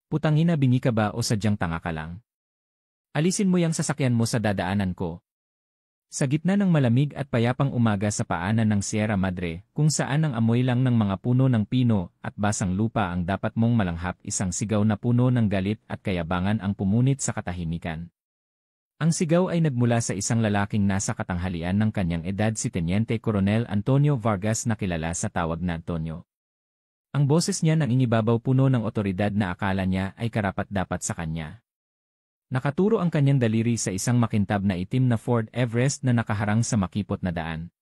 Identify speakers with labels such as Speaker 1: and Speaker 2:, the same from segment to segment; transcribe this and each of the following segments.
Speaker 1: Putangina, bingi ka ba o sadyang tanga ka lang? Alisin mo yang sasakyan mo sa dadaanan ko. Sa gitna ng malamig at payapang umaga sa paanan ng Sierra Madre, kung saan ang amoy lang ng mga puno ng pino at basang lupa ang dapat mong malanghap, isang sigaw na puno ng galit at kayabangan ang pumunit sa katahimikan. Ang sigaw ay nagmula sa isang lalaking nasa katanghalian ng kanyang edad, si Teniente Coronel Antonio Vargas na kilala sa tawag na Antonio. Ang boses niya nangingibabaw, puno ng otoridad na akala niya ay karapat-dapat sa kanya. Nakaturo ang kanyang daliri sa isang makintab na itim na Ford Everest na nakaharang sa makipot na daan.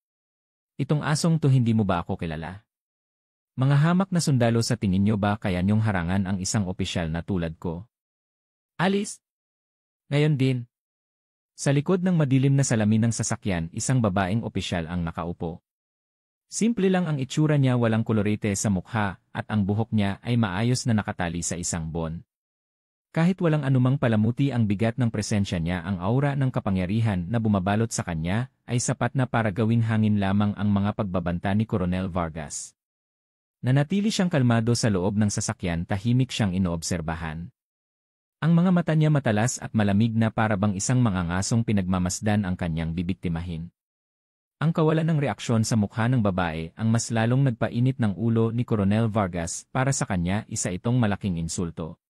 Speaker 1: Itong asong to, hindi mo ba ako kilala? Mga hamak na sundalo, sa tingin niyo ba kaya niyong harangan ang isang opisyal na tulad ko? Alis! Ngayon din. Sa likod ng madilim na salamin ng sasakyan, isang babaeng opisyal ang nakaupo. Simple lang ang itsura niya, walang kolorete sa mukha, at ang buhok niya ay maayos na nakatali sa isang bon. Kahit walang anumang palamuti ang bigat ng presensya niya, ang aura ng kapangyarihan na bumabalot sa kanya ay sapat na para gawing hangin lamang ang mga pagbabanta ni Coronel Vargas. Nanatili siyang kalmado sa loob ng sasakyan, tahimik siyang inoobserbahan. Ang mga mata niya matalas at malamig na para bang isang mga ngasong pinagmamasdan ang kanyang bibiktimahin. Ang kawalan ng reaksyon sa mukha ng babae ang mas lalong nagpainit ng ulo ni Coronel Vargas. Para sa kanya, isa itong malaking insulto.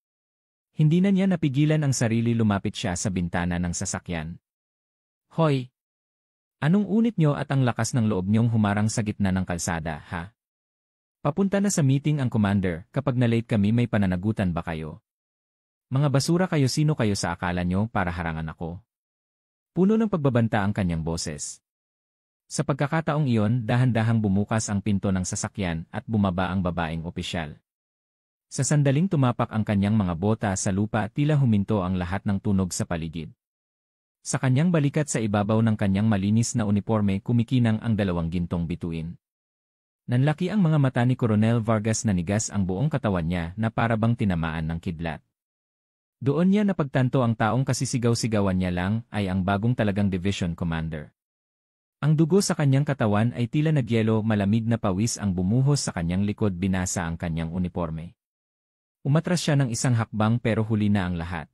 Speaker 1: Hindi na niya napigilan ang sarili, lumapit siya sa bintana ng sasakyan. Hoy! Anong unit niyo at ang lakas ng loob niyong humarang sa gitna ng kalsada, ha? Papunta na sa meeting ang commander, kapag na-late kami may pananagutan ba kayo? Mga basura kayo, sino kayo sa akala niyo para harangan ako? Puno ng pagbabanta ang kanyang boses. Sa pagkakataong iyon, dahan-dahang bumukas ang pinto ng sasakyan at bumaba ang babaeng opisyal. Sa sandaling tumapak ang kanyang mga bota sa lupa, tila huminto ang lahat ng tunog sa paligid. Sa kanyang balikat, sa ibabaw ng kanyang malinis na uniforme, kumikinang ang dalawang gintong bituin. Nanlaki ang mga mata ni Coronel Vargas, nanigas ang buong katawan niya na parabang tinamaan ng kidlat. Doon niya napagtanto ang taong kasisigaw-sigawan niya lang ay ang bagong talagang division commander. Ang dugo sa kanyang katawan ay tila nagyelo, malamig na pawis ang bumuhos sa kanyang likod, binasa ang kanyang uniforme. Umatras siya ng isang hakbang, pero huli na ang lahat.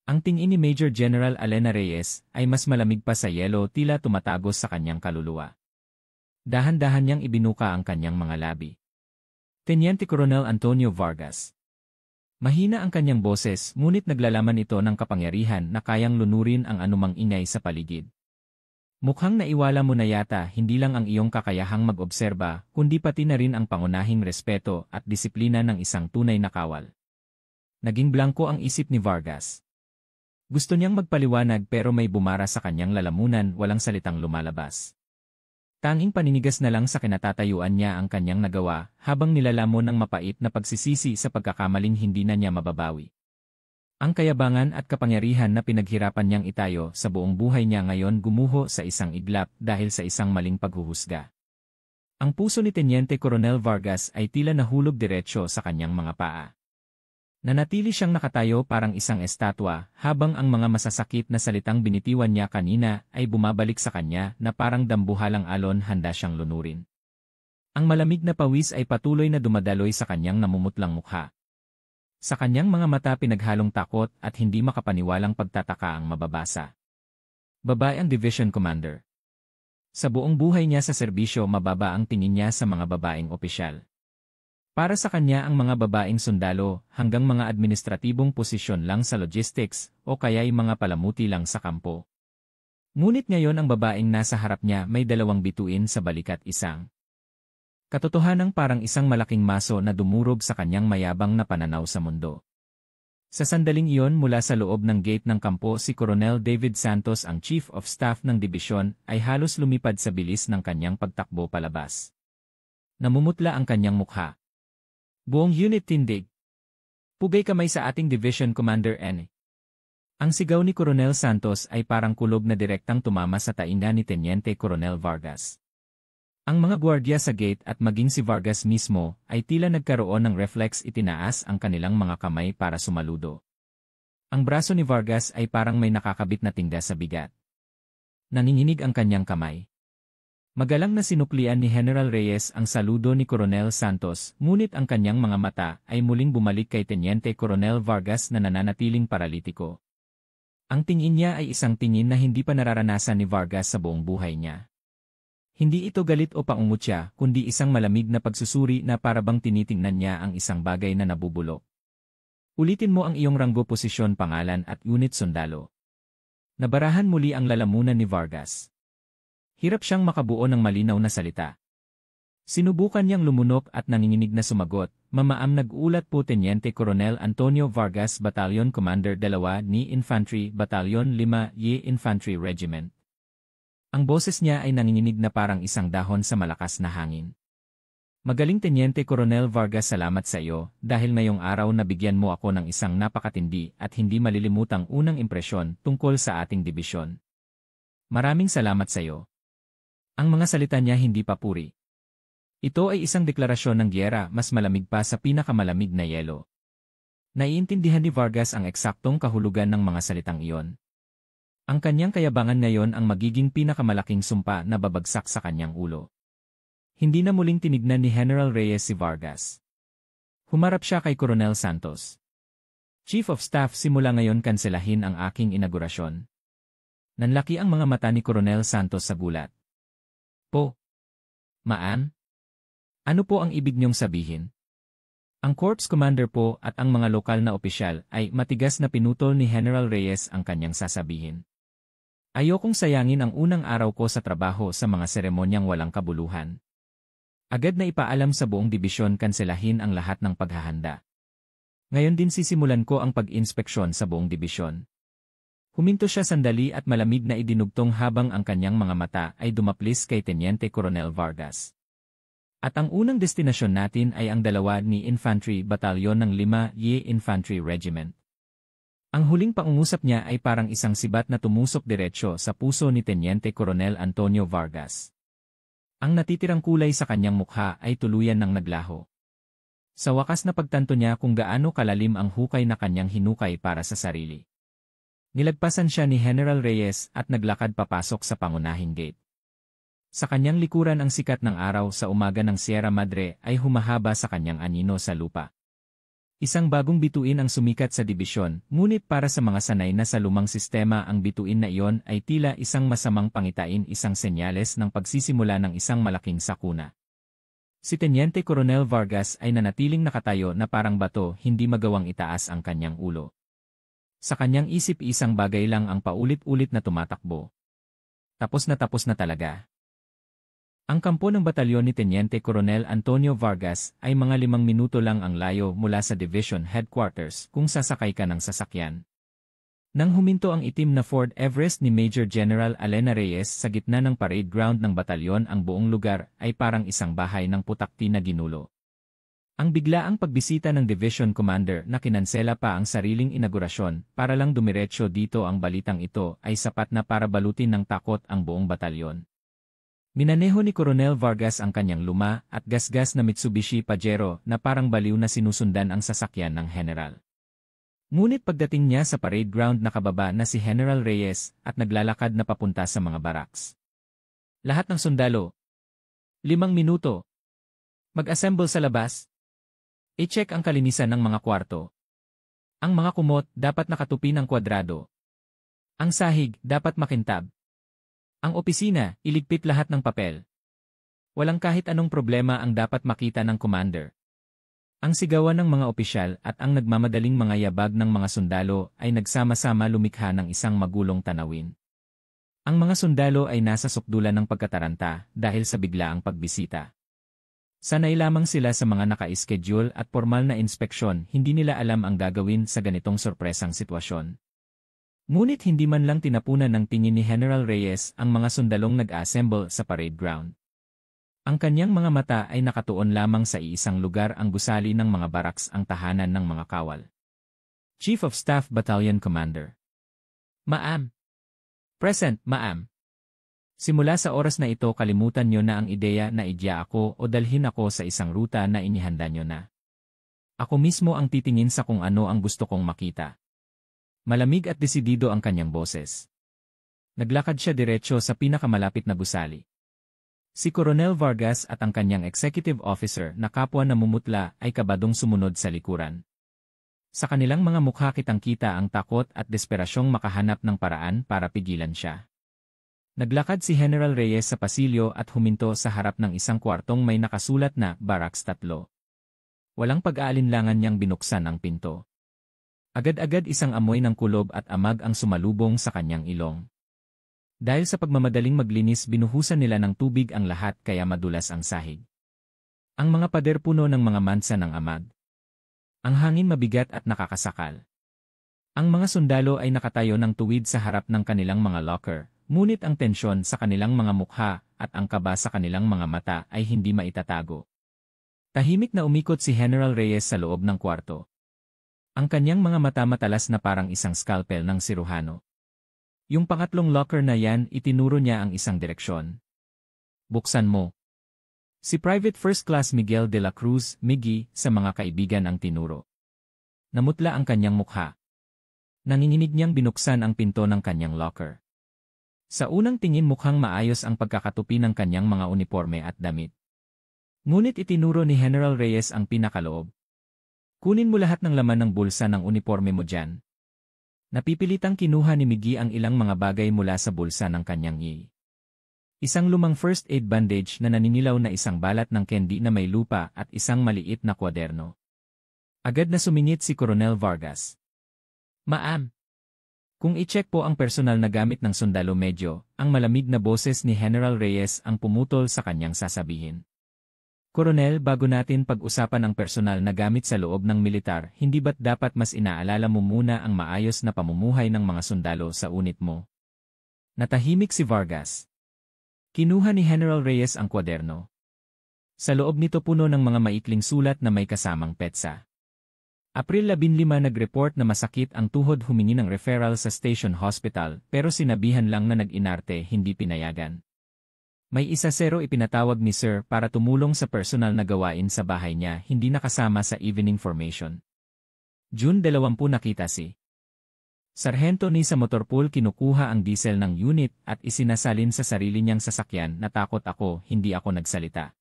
Speaker 1: Ang tingin ni Major General Elena Reyes ay mas malamig pa sa yelo, tila tumatagos sa kanyang kaluluwa. Dahan-dahan niyang ibinuka ang kanyang mga labi. Teniente Coronel Antonio Vargas. Mahina ang kanyang boses, ngunit naglalaman ito ng kapangyarihan na kayang lunurin ang anumang ingay sa paligid. Mukhang naiwala mo na yata hindi lang ang iyong kakayahang mag-obserba, kundi pati na rin ang pangunahing respeto at disiplina ng isang tunay na kawal. Naging blanko ang isip ni Vargas. Gusto niyang magpaliwanag, pero may bumara sa kanyang lalamunan, walang salitang lumalabas. Tanging paninigas na lang sa kinatatayuan niya ang kanyang nagawa, habang nilalamon ng mapait na pagsisisi sa pagkakamaling hindi na niya mababawi. Ang kayabangan at kapangyarihan na pinaghirapan niyang itayo sa buong buhay niya ngayon gumuho sa isang iglap dahil sa isang maling paghuhusga. Ang puso ni Teniente Coronel Vargas ay tila nahulog diretsyo sa kanyang mga paa. Nanatili siyang nakatayo parang isang estatwa, habang ang mga masasakit na salitang binitiwan niya kanina ay bumabalik sa kanya na parang dambuhalang alon, handa siyang lunurin. Ang malamig na pawis ay patuloy na dumadaloy sa kanyang namumutlang mukha. Sa kanyang mga mata pinaghalong takot at hindi makapaniwalang pagtataka ang mababasa. Babae ang division commander. Sa buong buhay niya sa serbisyo, mababa ang tingin niya sa mga babaeng opisyal. Para sa kanya ang mga babaeng sundalo hanggang mga administratibong posisyon lang sa logistics o kaya'y mga palamuti lang sa kampo. Ngunit ngayon ang babaeng nasa harap niya may dalawang bituin sa balikat, isang katotohanang parang isang malaking maso na dumurog sa kanyang mayabang na pananaw sa mundo. Sa sandaling iyon, mula sa loob ng gate ng kampo, si Coronel David Santos, ang Chief of Staff ng dibisyon, ay halos lumipad sa bilis ng kanyang pagtakbo palabas. Namumutla ang kanyang mukha. Buong unit tindig. Pugay kamay sa ating Division Commander N. Ang sigaw ni Coronel Santos ay parang kulog na direktang tumama sa tainga ni Teniente Coronel Vargas. Ang mga gwardiya sa gate at maging si Vargas mismo ay tila nagkaroon ng reflex, itinaas ang kanilang mga kamay para sumaludo. Ang braso ni Vargas ay parang may nakakabit na tingga sa bigat. Nanginginig ang kanyang kamay. Magalang na sinuklian ni General Reyes ang saludo ni Coronel Santos, ngunit ang kanyang mga mata ay muling bumalik kay Teniente Coronel Vargas na nananatiling paralitiko. Ang tingin niya ay isang tingin na hindi pa nararanasan ni Vargas sa buong buhay niya. Hindi ito galit o pangungutya, kundi isang malamig na pagsusuri na parabang tinitingnan niya ang isang bagay na nabubulok. Ulitin mo ang iyong ranggo, posisyon, pangalan at unit sundalo. Nabarahan muli ang lalamunan ni Vargas. Hirap siyang makabuo ng malinaw na salita. Sinubukan niyang lumunok at nanginginig na sumagot, "Mamaam, nag-ulat po Teniente Coronel Antonio Vargas, Battalion Commander 2 ni Infantry Battalion 5 Y Infantry Regiment." Ang boses niya ay nanginginig na parang isang dahon sa malakas na hangin. "Magaling Teniente Coronel Vargas, salamat sa iyo, dahil ngayong araw nabigyan mo ako ng isang napakatindi at hindi malilimutang unang impresyon tungkol sa ating dibisyon. Maraming salamat sa iyo." Ang mga salita niya hindi papuri. Ito ay isang deklarasyon ng giyera, mas malamig pa sa pinakamalamig na yelo. Naiintindihan ni Vargas ang eksaktong kahulugan ng mga salitang iyon. Ang kanyang kayabangan ngayon ang magiging pinakamalaking sumpa na babagsak sa kanyang ulo. Hindi na muling tinignan ni General Reyes si Vargas. Humarap siya kay Coronel Santos. "Chief of Staff, simula ngayon kanselahin ang aking inaugurasyon." Nanlaki ang mga mata ni Coronel Santos sa gulat. "Po? Ma'am? Ano po ang ibig niyong sabihin?" Ang Corps Commander po at ang mga lokal na opisyal ay matigas na pinutol ni General Reyes ang kanyang sasabihin. "Ayokong sayangin ang unang araw ko sa trabaho sa mga seremonyang walang kabuluhan." Agad na ipaalam sa buong dibisyon, kanselahin ang lahat ng paghahanda. Ngayon din sisimulan ko ang pag-inspeksyon sa buong dibisyon. Huminto siya sandali at malamig na idinugtong habang ang kanyang mga mata ay dumaplis kay Teniente Coronel Vargas. "At ang unang destinasyon natin ay ang 2 ni Infantry Battalion ng 5 Y Infantry Regiment." Ang huling pangungusap niya ay parang isang sibat na tumusok diretsyo sa puso ni Teniente Coronel Antonio Vargas. Ang natitirang kulay sa kanyang mukha ay tuluyan ng naglaho. Sa wakas na pagtanto niya kung gaano kalalim ang hukay na kanyang hinukay para sa sarili. Nilagpasan siya ni General Reyes at naglakad papasok sa pangunahing gate. Sa kanyang likuran ang sikat ng araw sa umaga ng Sierra Madre ay humahaba sa kanyang anino sa lupa. Isang bagong bituin ang sumikat sa dibisyon, ngunit para sa mga sanay na sa lumang sistema ang bituin na iyon ay tila isang masamang pangitain, isang senyales ng pagsisimula ng isang malaking sakuna. Si Teniente Coronel Vargas ay nanatiling nakatayo na parang bato, hindi magawang itaas ang kanyang ulo. Sa kanyang isip isang bagay lang ang paulit-ulit na tumatakbo. Tapos na talaga. Ang kampo ng batalyon ni Teniente Coronel Antonio Vargas ay mga 5 minuto lang ang layo mula sa Division Headquarters kung sasakay ka ng sasakyan. Nang huminto ang itim na Ford Everest ni Major General Alena Reyes sa gitna ng parade ground ng batalyon, ang buong lugar ay parang isang bahay ng putakti na ginulo. Ang biglaang pagbisita ng Division Commander na kinansela pa ang sariling inaugurasyon para lang dumiretso dito, ang balitang ito ay sapat na para balutin ng takot ang buong batalyon. Minaneho ni Coronel Vargas ang kanyang luma at gasgas na Mitsubishi Pajero na parang baliw na sinusundan ang sasakyan ng general. Ngunit pagdating niya sa parade ground, nakababa na si General Reyes at naglalakad na papunta sa mga barracks. "Lahat ng sundalo, 5 minuto. Mag-assemble sa labas. I-check ang kalinisan ng mga kwarto. Ang mga kumot dapat nakatupi ng kwadrado. Ang sahig dapat makintab. Ang opisina, iligpit lahat ng papel. Walang kahit anong problema ang dapat makita ng commander." Ang sigawan ng mga opisyal at ang nagmamadaling mga yabag ng mga sundalo ay nagsama-sama lumikha ng isang magulong tanawin. Ang mga sundalo ay nasa sukdulan ng pagkataranta dahil sa biglaang pagbisita. Sanay lamang sila sa mga naka-schedule at formal na inspeksyon, hindi nila alam ang gagawin sa ganitong sorpresang sitwasyon. Ngunit hindi man lang tinapunan ng tingin ni General Reyes ang mga sundalong nag-assemble sa parade ground. Ang kanyang mga mata ay nakatuon lamang sa iisang lugar, ang gusali ng mga barracks, ang tahanan ng mga kawal. "Chief of Staff, Battalion Commander." "Ma'am." "Present, ma'am." "Simula sa oras na ito kalimutan nyo na ang ideya na idya ako o dalhin ako sa isang ruta na inihanda nyo na. Ako mismo ang titingin sa kung ano ang gusto kong makita." Malamig at desidido ang kanyang boses. Naglakad siya diretsyo sa pinakamalapit na gusali. Si Coronel Vargas at ang kanyang executive officer na kapwa namumutla ay kabadong sumunod sa likuran. Sa kanilang mga mukha kitang-kita ang takot at desperasyong makahanap ng paraan para pigilan siya. Naglakad si General Reyes sa pasilyo at huminto sa harap ng isang kwartong may nakasulat na Barracks 3. Walang pag-aalinlangan niyang binuksan ang pinto. Agad-agad isang amoy ng kulob at amag ang sumalubong sa kanyang ilong. Dahil sa pagmamadaling maglinis binuhusan nila ng tubig ang lahat kaya madulas ang sahig. Ang mga pader puno ng mga mansa ng amag. Ang hangin mabigat at nakakasakal. Ang mga sundalo ay nakatayo ng tuwid sa harap ng kanilang mga locker, ngunit ang tensyon sa kanilang mga mukha at ang kaba sa kanilang mga mata ay hindi maitatago. Tahimik na umikot si General Reyes sa loob ng kwarto. Ang kanyang mga mata matalas na parang isang scalpel ng siruhano. Yung pangatlong locker na yan, itinuro niya ang isang direksyon. Buksan mo. Si Private First Class Miguel de la Cruz, Miggy, sa mga kaibigan ang tinuro. Namutla ang kanyang mukha. Nanginginig niyang binuksan ang pinto ng kanyang locker. Sa unang tingin mukhang maayos ang pagkakatupi ng kanyang mga uniforme at damit. Ngunit itinuro ni General Reyes ang pinakaloob. Kunin mo lahat ng laman ng bulsa ng uniforme mo dyan. Napipilitang kinuha ni Miggy ang ilang mga bagay mula sa bulsa ng kanyang isang lumang first aid bandage na naninilaw na isang balat ng candy na may lupa at isang maliit na kwaderno. Agad na sumingit si Coronel Vargas. Ma'am. Kung i-check po ang personal na gamit ng sundalo medyo, ang malamig na boses ni General Reyes ang pumutol sa kanyang sasabihin. Koronel, bago natin pag-usapan ang personal na gamit sa loob ng militar, hindi ba't dapat mas inaalala mo muna ang maayos na pamumuhay ng mga sundalo sa unit mo? Natahimik si Vargas. Kinuha ni General Reyes ang kwaderno. Sa loob nito puno ng mga maikling sulat na may kasamang petsa. April 15 nag-report na masakit ang tuhod, humingi ng referral sa Station Hospital pero sinabihan lang na nag-inarte, hindi pinayagan. May 1-0 ipinatawag ni Sir para tumulong sa personal na gawain sa bahay niya, hindi nakasama sa evening formation. June 20 nakita si Sargento ni sa motorpool, kinukuha ang diesel ng unit at isinasalin sa sarili niyang sasakyan. Natakot ako, hindi ako nagsalita.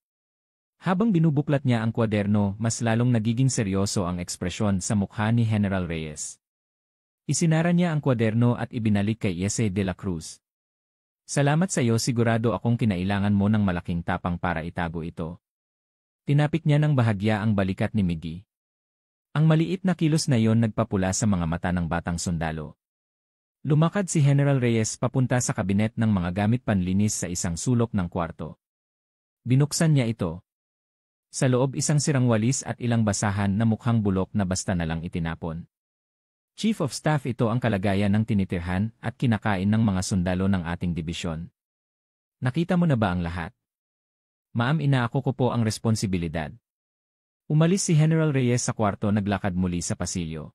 Speaker 1: Habang binubuklat niya ang kwaderno, mas lalong nagiging seryoso ang ekspresyon sa mukha ni General Reyes. Isinara niya ang kwaderno at ibinalik kay Jose de la Cruz. Salamat sa iyo, sigurado akong kinailangan mo ng malaking tapang para itago ito. Tinapik niya ng bahagya ang balikat ni Miggy. Ang maliit na kilos na iyon nagpapula sa mga mata ng batang sundalo. Lumakad si General Reyes papunta sa kabinet ng mga gamit panlinis sa isang sulok ng kwarto. Binuksan niya ito. Sa loob isang sirang walis at ilang basahan na mukhang bulok na basta na lang itinapon. Chief of Staff, ito ang kalagayan ng tinitirhan at kinakain ng mga sundalo ng ating dibisyon. Nakita mo na ba ang lahat? Ma'am, inaako ko po ang responsibilidad. Umalis si General Reyes sa kwarto, naglakad muli sa pasilyo.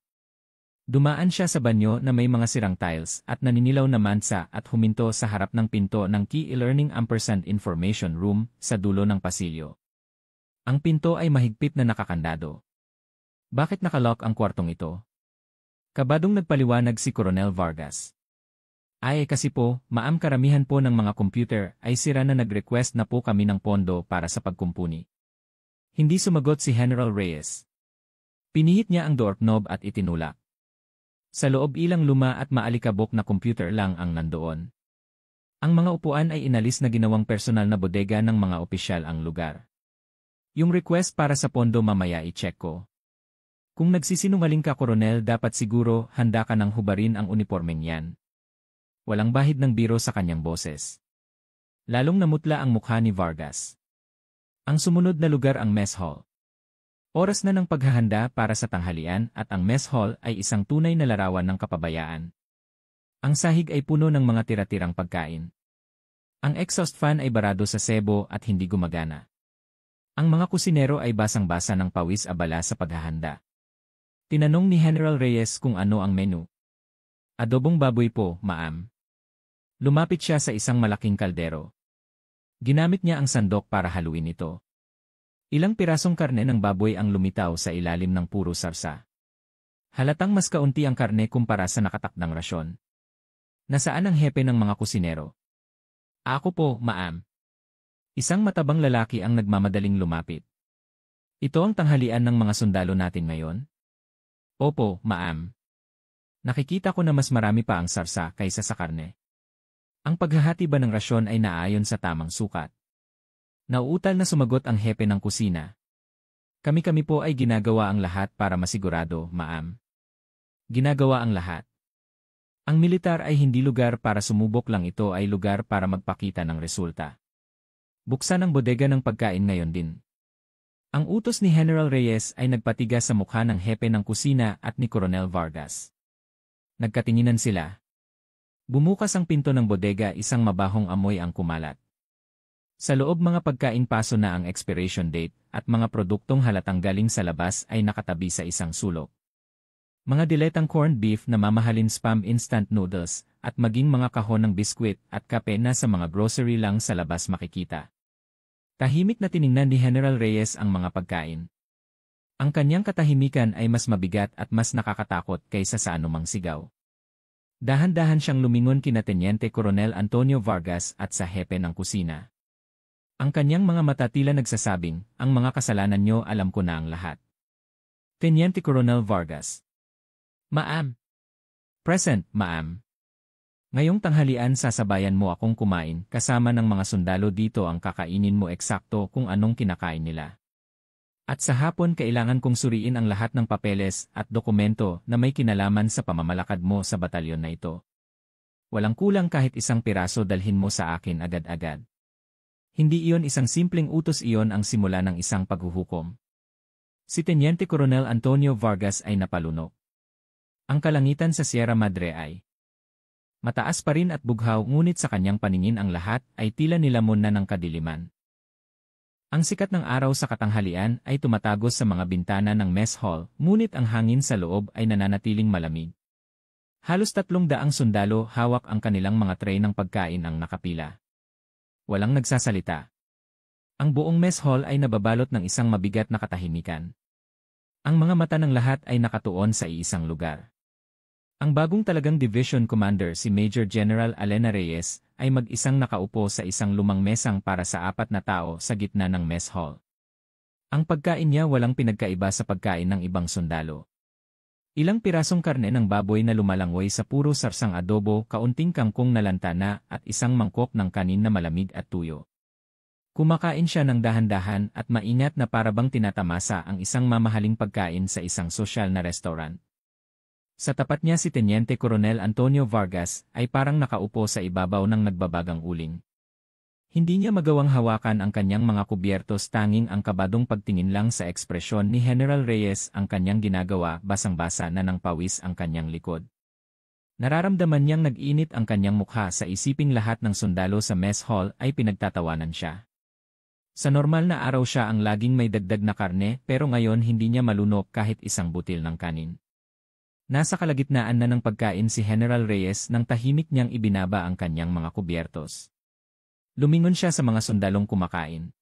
Speaker 1: Dumaan siya sa banyo na may mga sirang tiles at naninilaw na mansa at huminto sa harap ng pinto ng Key E-Learning & Information Room sa dulo ng pasilyo. Ang pinto ay mahigpit na nakakandado. Bakit nakalock ang kwartong ito? Kabadong nagpaliwanag si Coronel Vargas. Ay kasi po, ma'am, karamihan po ng mga computer ay sira na, nag-request na po kami ng pondo para sa pagkumpuni. Hindi sumagot si General Reyes. Pinihit niya ang doorknob at itinulak. Sa loob ilang luma at maalikabok na computer lang ang nandoon. Ang mga upuan ay inalis na ginawang personal na bodega ng mga opisyal ang lugar. Yung request para sa pondo mamaya i-check ko. Kung nagsisinungaling ka, Koronel, dapat siguro handa ka nang hubarin ang unipormeng yan. Walang bahid ng biro sa kanyang boses. Lalong namutla ang mukha ni Vargas. Ang sumunod na lugar ang mess hall. Oras na ng paghahanda para sa tanghalian at ang mess hall ay isang tunay na larawan ng kapabayaan. Ang sahig ay puno ng mga tira-tirang pagkain. Ang exhaust fan ay barado sa sebo at hindi gumagana. Ang mga kusinero ay basang-basa ng pawis, abala sa paghahanda. Tinanong ni General Reyes kung ano ang menu. Adobong baboy po, ma'am. Lumapit siya sa isang malaking kaldero. Ginamit niya ang sandok para haluin ito. Ilang pirasong karne ng baboy ang lumitaw sa ilalim ng puro sarsa. Halatang mas kaunti ang karne kumpara sa nakatakdang rasyon. Nasaan ang hepe ng mga kusinero? Ako po, ma'am. Isang matabang lalaki ang nagmamadaling lumapit. Ito ang tanghalian ng mga sundalo natin ngayon? Opo, ma'am. Nakikita ko na mas marami pa ang sarsa kaysa sa karne. Ang paghahati ba ng rasyon ay naayon sa tamang sukat? Nauutal na sumagot ang hepe ng kusina. Kami-kami po ay ginagawa ang lahat para masigurado, ma'am. Ginagawa ang lahat. Ang militar ay hindi lugar para sumubok lang, ito ay lugar para magpakita ng resulta. Buksan ang bodega ng pagkain ngayon din. Ang utos ni General Reyes ay nagpatigas sa mukha ng hepe ng kusina at ni Coronel Vargas. Nagkatinginan sila. Bumukas ang pinto ng bodega, isang mabahong amoy ang kumalat. Sa loob mga pagkain paso na ang expiration date at mga produktong halatang galing sa labas ay nakatabi sa isang sulok. Mga diletang corned beef na mamahalin, spam, instant noodles, at maging mga kahon ng biskwit at kape na sa mga grocery lang sa labas makikita. Tahimik na tiningnan ni General Reyes ang mga pagkain. Ang kanyang katahimikan ay mas mabigat at mas nakakatakot kaysa sa anumang sigaw. Dahan-dahan siyang lumingon kina Teniente Coronel Antonio Vargas at sa hepe ng kusina. Ang kanyang mga mata tila nagsasabing, ang mga kasalanan nyo, alam ko na ang lahat. Teniente Coronel Vargas. Ma'am. Present, ma'am. Ngayong tanghalian sasabayan mo akong kumain, kasama ng mga sundalo dito, ang kakainin mo eksakto kung anong kinakain nila. At sa hapon kailangan kong suriin ang lahat ng papeles at dokumento na may kinalaman sa pamamalakad mo sa batalyon na ito. Walang kulang kahit isang piraso, dalhin mo sa akin agad-agad. Hindi iyon isang simpleng utos, iyon ang simula ng isang paghuhukom. Si Teniente Coronel Antonio Vargas ay napalunok. Ang kalangitan sa Sierra Madre ay mataas pa rin at bughaw, ngunit sa kanyang paningin ang lahat ay tila nilamon na ng kadiliman. Ang sikat ng araw sa katanghalian ay tumatagos sa mga bintana ng mess hall, ngunit ang hangin sa loob ay nananatiling malamig. Halos 300 sundalo, hawak ang kanilang mga tray ng pagkain, ang nakapila. Walang nagsasalita. Ang buong mess hall ay nababalot ng isang mabigat na katahimikan. Ang mga mata ng lahat ay nakatuon sa iisang lugar. Ang bagong talagang division commander, si Major General Alena Reyes, ay mag-isang nakaupo sa isang lumang mesang para sa 4 na tao sa gitna ng mess hall. Ang pagkain niya walang pinagkaiba sa pagkain ng ibang sundalo. Ilang pirasong karne ng baboy na lumalangoy sa puro sarsang adobo, kaunting kangkong na lantana at isang mangkok ng kanin na malamig at tuyo. Kumakain siya ng dahan-dahan at maingat na parabang tinatamasa ang isang mamahaling pagkain sa isang sosyal na restaurant. Sa tapat niya si Teniente Coronel Antonio Vargas ay parang nakaupo sa ibabaw ng nagbabagang uling. Hindi niya magawang hawakan ang kanyang mga kubyertos, tanging ang kabadong pagtingin lang sa ekspresyon ni General Reyes ang kanyang ginagawa, basang-basa na ng pawis ang kanyang likod. Nararamdaman niyang nag-init ang kanyang mukha, sa isiping lahat ng sundalo sa mess hall ay pinagtatawanan siya. Sa normal na araw siya ang laging may dagdag na karne, pero ngayon hindi niya malunok kahit isang butil ng kanin. Nasa kalagitnaan na ng pagkain si General Reyes nang tahimik niyang ibinaba ang kanyang mga kubyertos. Lumingon siya sa mga sundalong kumakain.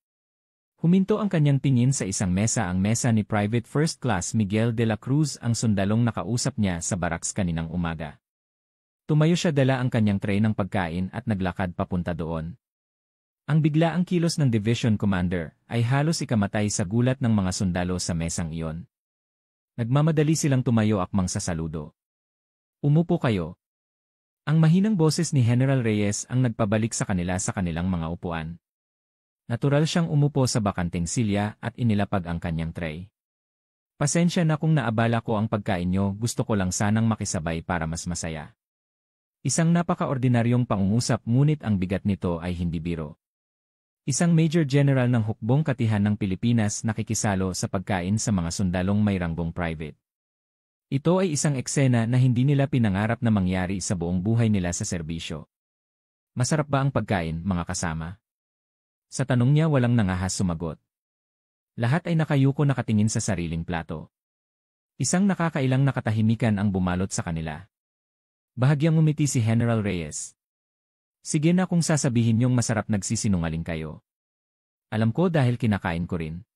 Speaker 1: Huminto ang kanyang tingin sa isang mesa, ang mesa ni Private First Class Miguel de la Cruz, ang sundalong nakausap niya sa barracks kaninang umaga. Tumayo siya, dala ang kanyang tray ng pagkain at naglakad papunta doon. Ang biglaang kilos ng division commander ay halos ikamatay sa gulat ng mga sundalo sa mesang iyon. Nagmamadali silang tumayo, akmang sa saludo. Umupo kayo. Ang mahinang boses ni General Reyes ang nagpabalik sa kanila sa kanilang mga upuan. Natural siyang umupo sa bakanteng silya at inilapag ang kanyang tray. Pasensya na kung naabala ko ang pagkain nyo, gusto ko lang sanang makisabay para mas masaya. Isang napaka-ordinaryong pangungusap, ngunit ang bigat nito ay hindi biro. Isang Major General ng hukbong katihan ng Pilipinas nakikisalo sa pagkain sa mga sundalong may ranggong private. Ito ay isang eksena na hindi nila pinangarap na mangyari sa buong buhay nila sa serbisyo. Masarap ba ang pagkain, mga kasama? Sa tanong niya walang nangahas sumagot. Lahat ay nakayuko, nakatingin sa sariling plato. Isang nakakailang nakatahimikan ang bumalot sa kanila. Bahagyang umiti si General Reyes. Sige na, kung sasabihin niyong masarap, nagsisinungaling kayo. Alam ko dahil kinakain ko rin.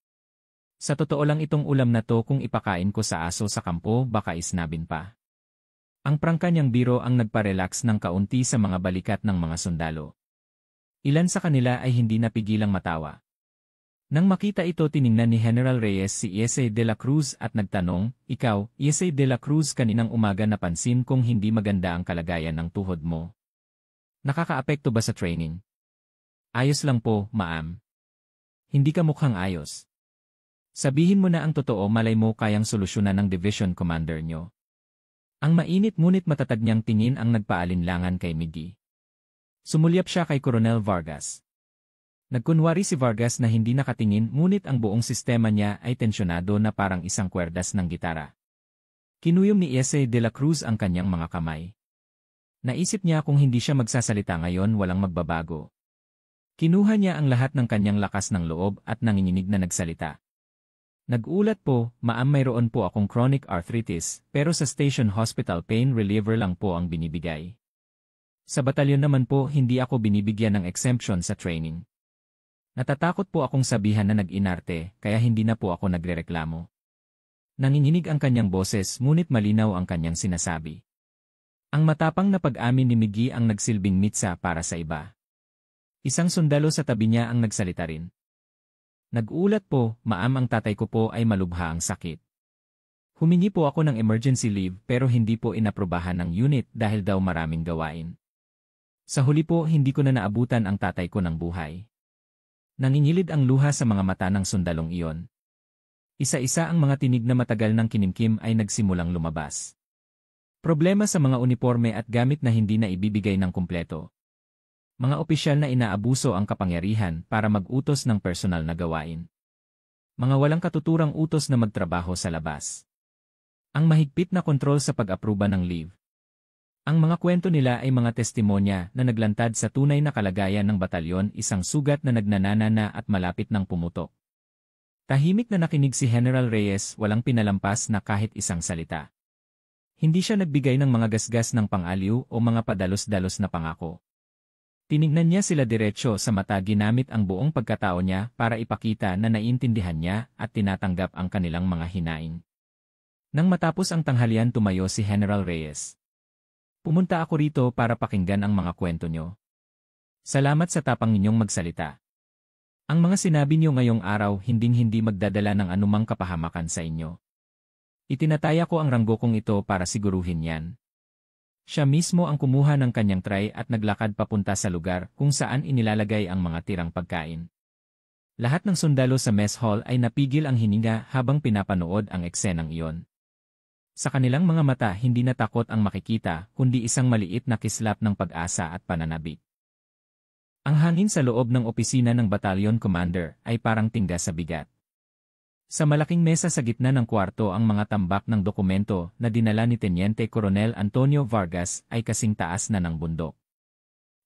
Speaker 1: Sa totoo lang, itong ulam na to kung ipakain ko sa aso sa kampo, baka isnabin pa. Ang prangka niyang biro ang nagparelax ng kaunti sa mga balikat ng mga sundalo. Ilan sa kanila ay hindi napigilang matawa. Nang makita ito tiningnan ni General Reyes si Yesay de la Cruz at nagtanong, "Ikaw, Yesay de la Cruz kaninang umaga napansin kong hindi maganda ang kalagayan ng tuhod mo. Nakakaapekto ba sa training?" "Ayos lang po, ma'am." "Hindi ka mukhang ayos. Sabihin mo na ang totoo, malay mo kayang solusyonan ng division commander nyo." Ang mainit ngunit matatag niyang tingin ang nagpaalinlangan kay Miggy. Sumulyap siya kay Coronel Vargas. Nagkunwari si Vargas na hindi nakatingin ngunit ang buong sistema niya ay tensyonado na parang isang kwerdas ng gitara. Kinuyom ni Yesay de la Cruz ang kanyang mga kamay. Naisip niya kung hindi siya magsasalita ngayon walang magbabago. Kinuha niya ang lahat ng kanyang lakas ng loob at nanginginig na nagsalita. "Nag-ulat po, ma'am, mayroon po akong chronic arthritis pero sa station hospital pain reliever lang po ang binibigay. Sa batalyon naman po hindi ako binibigyan ng exemption sa training. Natatakot po akong sabihan na nag-inarte, kaya hindi na po ako nagrereklamo." Nanginginig ang kanyang boses ngunit malinaw ang kanyang sinasabi. Ang matapang na pag-amin ni Miggy ang nagsilbing mitsa para sa iba. Isang sundalo sa tabi niya ang nagsalita rin. "Nag-ulat po, ma'am, ang tatay ko po ay malubha ang sakit. Humingi po ako ng emergency leave pero hindi po inaprubahan ng unit dahil daw maraming gawain. Sa huli po hindi ko na naabutan ang tatay ko ng buhay." Nangingilid ang luha sa mga mata ng sundalong iyon. Isa-isa ang mga tinig na matagal ng kinimkim ay nagsimulang lumabas. Problema sa mga uniforme at gamit na hindi na ibibigay ng kumpleto. Mga opisyal na inaabuso ang kapangyarihan para mag-utos ng personal na gawain. Mga walang katuturang utos na magtrabaho sa labas. Ang mahigpit na kontrol sa pag-apruba ng leave. Ang mga kwento nila ay mga testimonya na naglantad sa tunay na kalagayan ng batalyon, isang sugat na nagnanana at malapit ng pumutok. Tahimik na nakinig si General Reyes, walang pinalampas na kahit isang salita. Hindi siya nagbigay ng mga gasgas ng pang-aliw o mga padalos-dalos na pangako. Tinignan niya sila diretsyo sa mata, ginamit ang buong pagkatao niya para ipakita na naiintindihan niya at tinatanggap ang kanilang mga hinaing. Nang matapos ang tanghalian tumayo si General Reyes. "Pumunta ako rito para pakinggan ang mga kwento nyo. Salamat sa tapang ninyong magsalita. Ang mga sinabi nyo ngayong araw hinding-hindi magdadala ng anumang kapahamakan sa inyo. Itinataya ko ang ranggo kong ito para siguruhin yan." Siya mismo ang kumuha ng kanyang tray at naglakad papunta sa lugar kung saan inilalagay ang mga tirang pagkain. Lahat ng sundalo sa mess hall ay napigil ang hininga habang pinapanood ang eksenang iyon. Sa kanilang mga mata hindi na takot ang makikita, kundi isang maliit na kislap ng pag-asa at pananabik. Ang hangin sa loob ng opisina ng battalion commander ay parang tingga sa bigat. Sa malaking mesa sa gitna ng kwarto ang mga tambak ng dokumento na dinala ni Teniente Coronel Antonio Vargas ay kasing taas na ng bundok.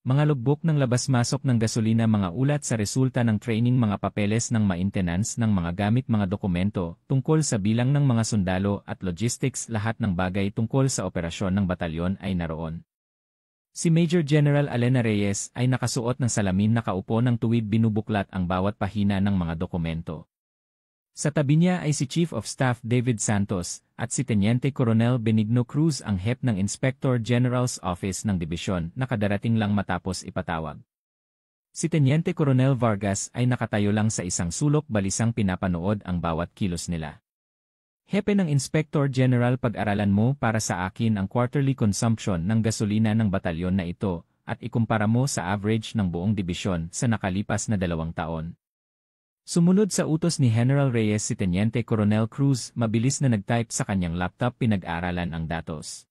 Speaker 1: Mga logbook ng labas-masok ng gasolina, mga ulat sa resulta ng training, mga papeles ng maintenance ng mga gamit, mga dokumento tungkol sa bilang ng mga sundalo at logistics, lahat ng bagay tungkol sa operasyon ng batalyon ay naroon. Si Major General Alena Reyes ay nakasuot ng salamin, nakaupo ng tuwid, binubuklat ang bawat pahina ng mga dokumento. Sa tabi niya ay si Chief of Staff David Santos at si Teniente Coronel Benigno Cruz, ang head ng Inspector General's Office ng dibisyon, na kadarating lang matapos ipatawag. Si Teniente Coronel Vargas ay nakatayo lang sa isang sulok, balisang pinapanood ang bawat kilos nila. "Hepe ng Inspector General, pag-aralan mo para sa akin ang quarterly consumption ng gasolina ng batalyon na ito at ikumpara mo sa average ng buong dibisyon sa nakalipas na 2 taon. Sumunod sa utos ni General Reyes si Teniente Coronel Cruz, mabilis na nag-type sa kanyang laptop, pinag-aralan ang datos.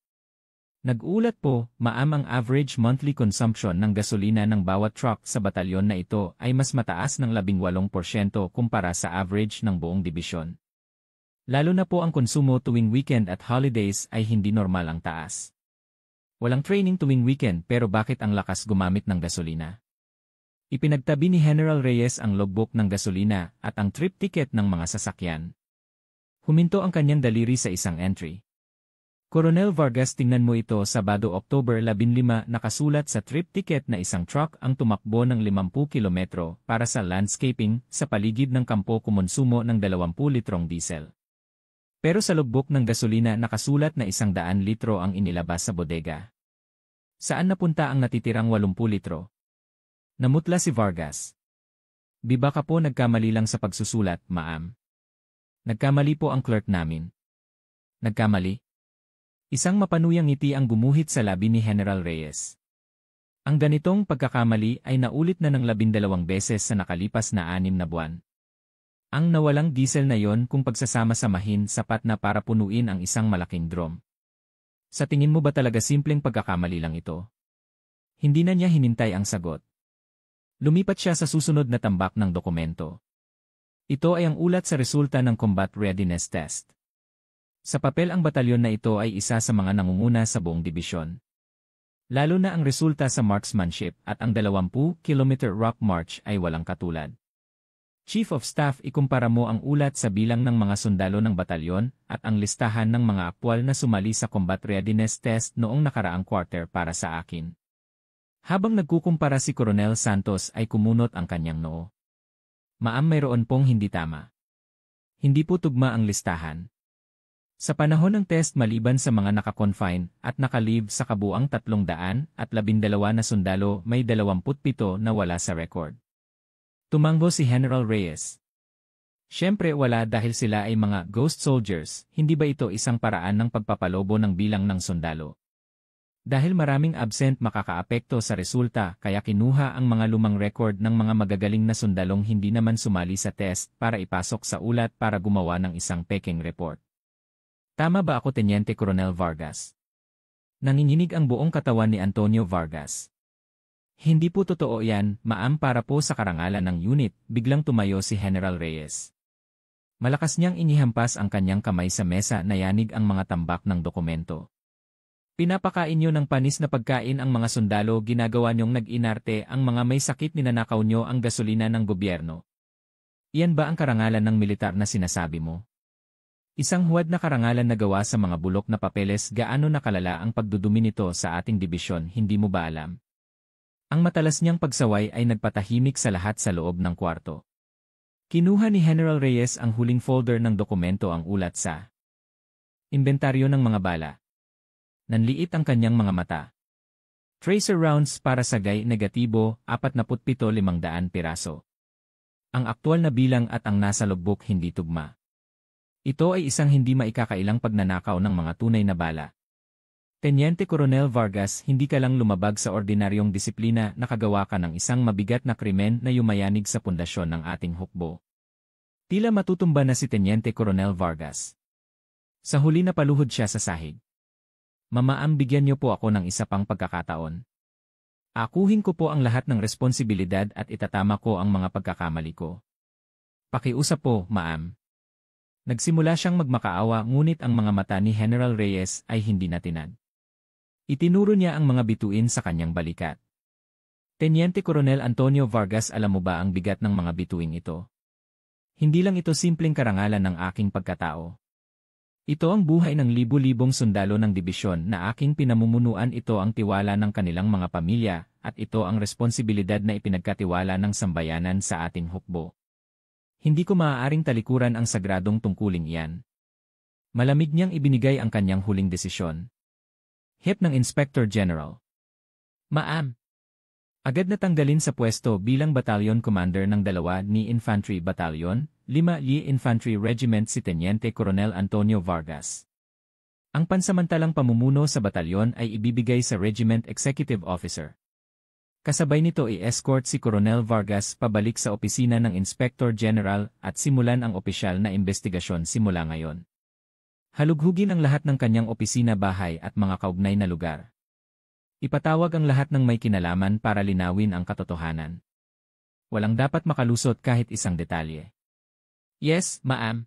Speaker 1: "Nag-ulat po, ma'am, ang average monthly consumption ng gasolina ng bawat truck sa batalyon na ito ay mas mataas ng 18% kumpara sa average ng buong dibisyon. Lalo na po ang konsumo tuwing weekend at holidays ay hindi normal ang taas. Walang training tuwing weekend pero bakit ang lakas gumamit ng gasolina?" Ipinagtabi ni General Reyes ang logbook ng gasolina at ang trip ticket ng mga sasakyan. Huminto ang kanyang daliri sa isang entry. "Coronel Vargas, tingnan mo ito, Sabado, October 15, nakasulat sa trip ticket na isang truck ang tumakbo ng 50 kilometro para sa landscaping sa paligid ng kampo, kumonsumo ng 20 litrong diesel. Pero sa logbook ng gasolina nakasulat na 100 litro ang inilabas sa bodega. Saan napunta ang natitirang 80 litro? Namutla si Vargas. Baka po nagkamali lang sa pagsusulat, ma'am. Nagkamali po ang clerk namin. Nagkamali? Isang mapanuyang ngiti ang gumuhit sa labi ni General Reyes. Ang ganitong pagkakamali ay naulit na ng 12 beses sa nakalipas na 6 na buwan. Ang nawalang diesel na yon kung pagsasama-samahin sapat na para punuin ang isang malaking drum. Sa tingin mo ba talaga simpleng pagkakamali lang ito? Hindi na niya hinintay ang sagot. Lumipat siya sa susunod na tambak ng dokumento. Ito ay ang ulat sa resulta ng Combat Readiness Test. Sa papel ang batalyon na ito ay isa sa mga nangunguna sa buong dibisyon. Lalo na ang resulta sa marksmanship at ang 20-kilometer rock march ay walang katulad. Chief of Staff, ikumpara mo ang ulat sa bilang ng mga sundalo ng batalyon at ang listahan ng mga aktwal na sumali sa Combat Readiness Test noong nakaraang quarter para sa akin. Habang nagkukumpara si Coronel Santos ay kumunot ang kanyang noo. Ma'am, mayroon pong hindi tama. Hindi po tugma ang listahan. Sa panahon ng test maliban sa mga naka-confine at naka-leave sa kabuang 312 na sundalo may 27 na wala sa record. Tumango si General Reyes. Siyempre wala dahil sila ay mga ghost soldiers, hindi ba ito isang paraan ng pagpapalobo ng bilang ng sundalo? Dahil maraming absent makakaapekto sa resulta kaya kinuha ang mga lumang record ng mga magagaling na sundalong hindi naman sumali sa test para ipasok sa ulat para gumawa ng isang peking report. Tama ba ako, Teniente Coronel Vargas? Nanginginig ang buong katawan ni Antonio Vargas. Hindi po totoo yan, ma'am, para po sa karangalan ng unit, biglang tumayo si General Reyes. Malakas niyang inihampas ang kanyang kamay sa mesa na yanig ang mga tambak ng dokumento. Pinapakain niyo ng panis na pagkain ang mga sundalo, ginagawa niyong nag-inarte ang mga may sakit, ninanakaw niyo ang gasolina ng gobyerno. Iyan ba ang karangalan ng militar na sinasabi mo? Isang huwad na karangalan na gawa sa mga bulok na papeles. Gaano nakalala ang pagdudumi nito sa ating dibisyon, hindi mo ba alam? Ang matalas niyang pagsaway ay nagpatahimik sa lahat sa loob ng kwarto. Kinuha ni General Reyes ang huling folder ng dokumento, ang ulat sa inventaryo ng mga bala. Nanliit ang kanyang mga mata. Tracer rounds para sa gay negatibo, 47,500 piraso. Ang aktwal na bilang at ang nasa logbook hindi tugma. Ito ay isang hindi maikakailang pagnanakaw ng mga tunay na bala. Teniente Coronel Vargas, hindi ka lang lumabag sa ordinaryong disiplina, nakagawa ka ng isang mabigat na krimen na yumayanig sa pundasyon ng ating hukbo. Tila matutumba na si Teniente Coronel Vargas. Sa huli napaluhod siya sa sahig. Mamaam, bigyan niyo po ako ng isa pang pagkakataon. Akuhin ko po ang lahat ng responsibilidad at itatama ko ang mga pagkakamali ko. Pakiusap po, ma'am. Nagsimula siyang magmakaawa, ngunit ang mga mata ni General Reyes ay hindi natinag. Itinuro niya ang mga bituin sa kanyang balikat. Teniente Coronel Antonio Vargas, alam mo ba ang bigat ng mga bituing ito? Hindi lang ito simpleng karangalan ng aking pagkatao. Ito ang buhay ng libu-libong sundalo ng dibisyon na aking pinamumunuan, ito ang tiwala ng kanilang mga pamilya, at ito ang responsibilidad na ipinagkatiwala ng sambayanan sa ating hukbo. Hindi ko maaaring talikuran ang sagradong tungkuling iyan. Malamig niyang ibinigay ang kanyang huling desisyon. Hip ng Inspector General. Ma'am. Agad na tanggalin sa pwesto bilang batalyon commander ng 2 ni Infantry Battalion, 5 Li Infantry Regiment si Teniente Coronel Antonio Vargas. Ang pansamantalang pamumuno sa batalyon ay ibibigay sa Regiment Executive Officer. Kasabay nito i-escort si Coronel Vargas pabalik sa opisina ng Inspector General at simulan ang opisyal na investigasyon simula ngayon. Halughugin ang lahat ng kanyang opisina, bahay at mga kaugnay na lugar. Ipatawag ang lahat ng may kinalaman para linawin ang katotohanan. Walang dapat makalusot kahit isang detalye. Yes, ma'am.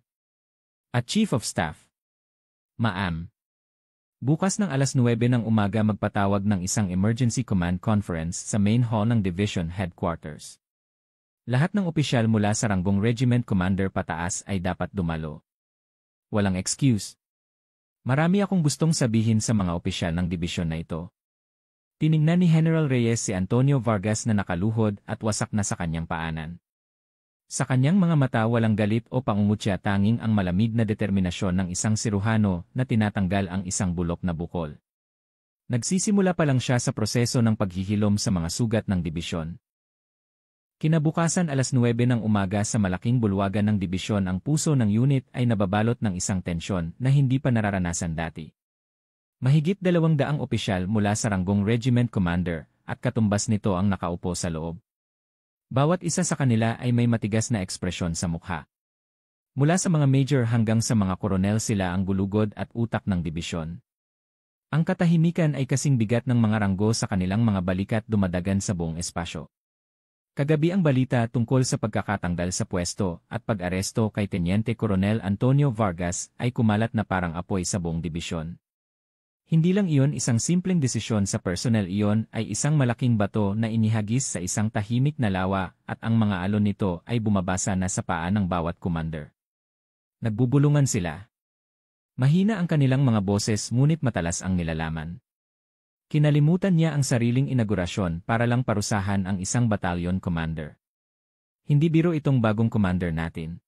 Speaker 1: At Chief of Staff. Ma'am. Bukas ng alas 9 ng umaga magpatawag ng isang emergency command conference sa main hall ng division headquarters. Lahat ng opisyal mula sa ranggong regiment commander pataas ay dapat dumalo. Walang excuse. Marami akong gustong sabihin sa mga opisyal ng dibisyon na ito. Tiningnan ni General Reyes si Antonio Vargas na nakaluhod at wasak na sa kanyang paanan. Sa kanyang mga mata walang galit o pangungutya, tanging ang malamig na determinasyon ng isang siruhano na tinatanggal ang isang bulok na bukol. Nagsisimula pa lang siya sa proseso ng paghihilom sa mga sugat ng dibisyon. Kinabukasan alas 9 ng umaga sa malaking bulwagan ng dibisyon ang puso ng unit ay nababalot ng isang tensyon na hindi pa nararanasan dati. Mahigit 200 opisyal mula sa ranggong regiment commander at katumbas nito ang nakaupo sa loob. Bawat isa sa kanila ay may matigas na ekspresyon sa mukha. Mula sa mga major hanggang sa mga koronel sila ang gulugod at utak ng dibisyon. Ang katahimikan ay kasing bigat ng mga ranggo sa kanilang mga balikat dumadagan sa buong espasyo. Kagabi ang balita tungkol sa pagkakatanggal sa pwesto at pag-aresto kay Teniente Coronel Antonio Vargas ay kumalat na parang apoy sa buong dibisyon. Hindi lang iyon isang simpleng desisyon sa personnel, iyon ay isang malaking bato na inihagis sa isang tahimik na lawa at ang mga alon nito ay bumabasa na sa paa ng bawat commander. Nagbubulungan sila. Mahina ang kanilang mga boses ngunit matalas ang nilalaman. Kinalimutan niya ang sariling inaugurasyon para lang parusahan ang isang batalyon commander. Hindi biro itong bagong commander natin.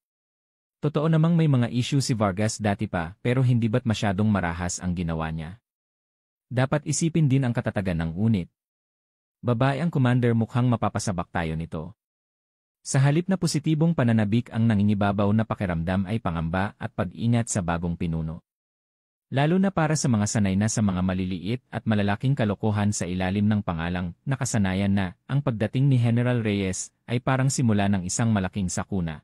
Speaker 1: Totoo namang may mga issue si Vargas dati pa pero hindi ba't masyadong marahas ang ginawa niya. Dapat isipin din ang katatagan ng unit. Babae ang commander, mukhang mapapasabak tayo nito. Sa halip na positibong pananabik ang nangingibabaw na pakiramdam ay pangamba at pag-ingat sa bagong pinuno. Lalo na para sa mga sanay na sa mga maliliit at malalaking kalokohan sa ilalim ng pangalang nakasanayan na ang pagdating ni General Reyes ay parang simula ng isang malaking sakuna.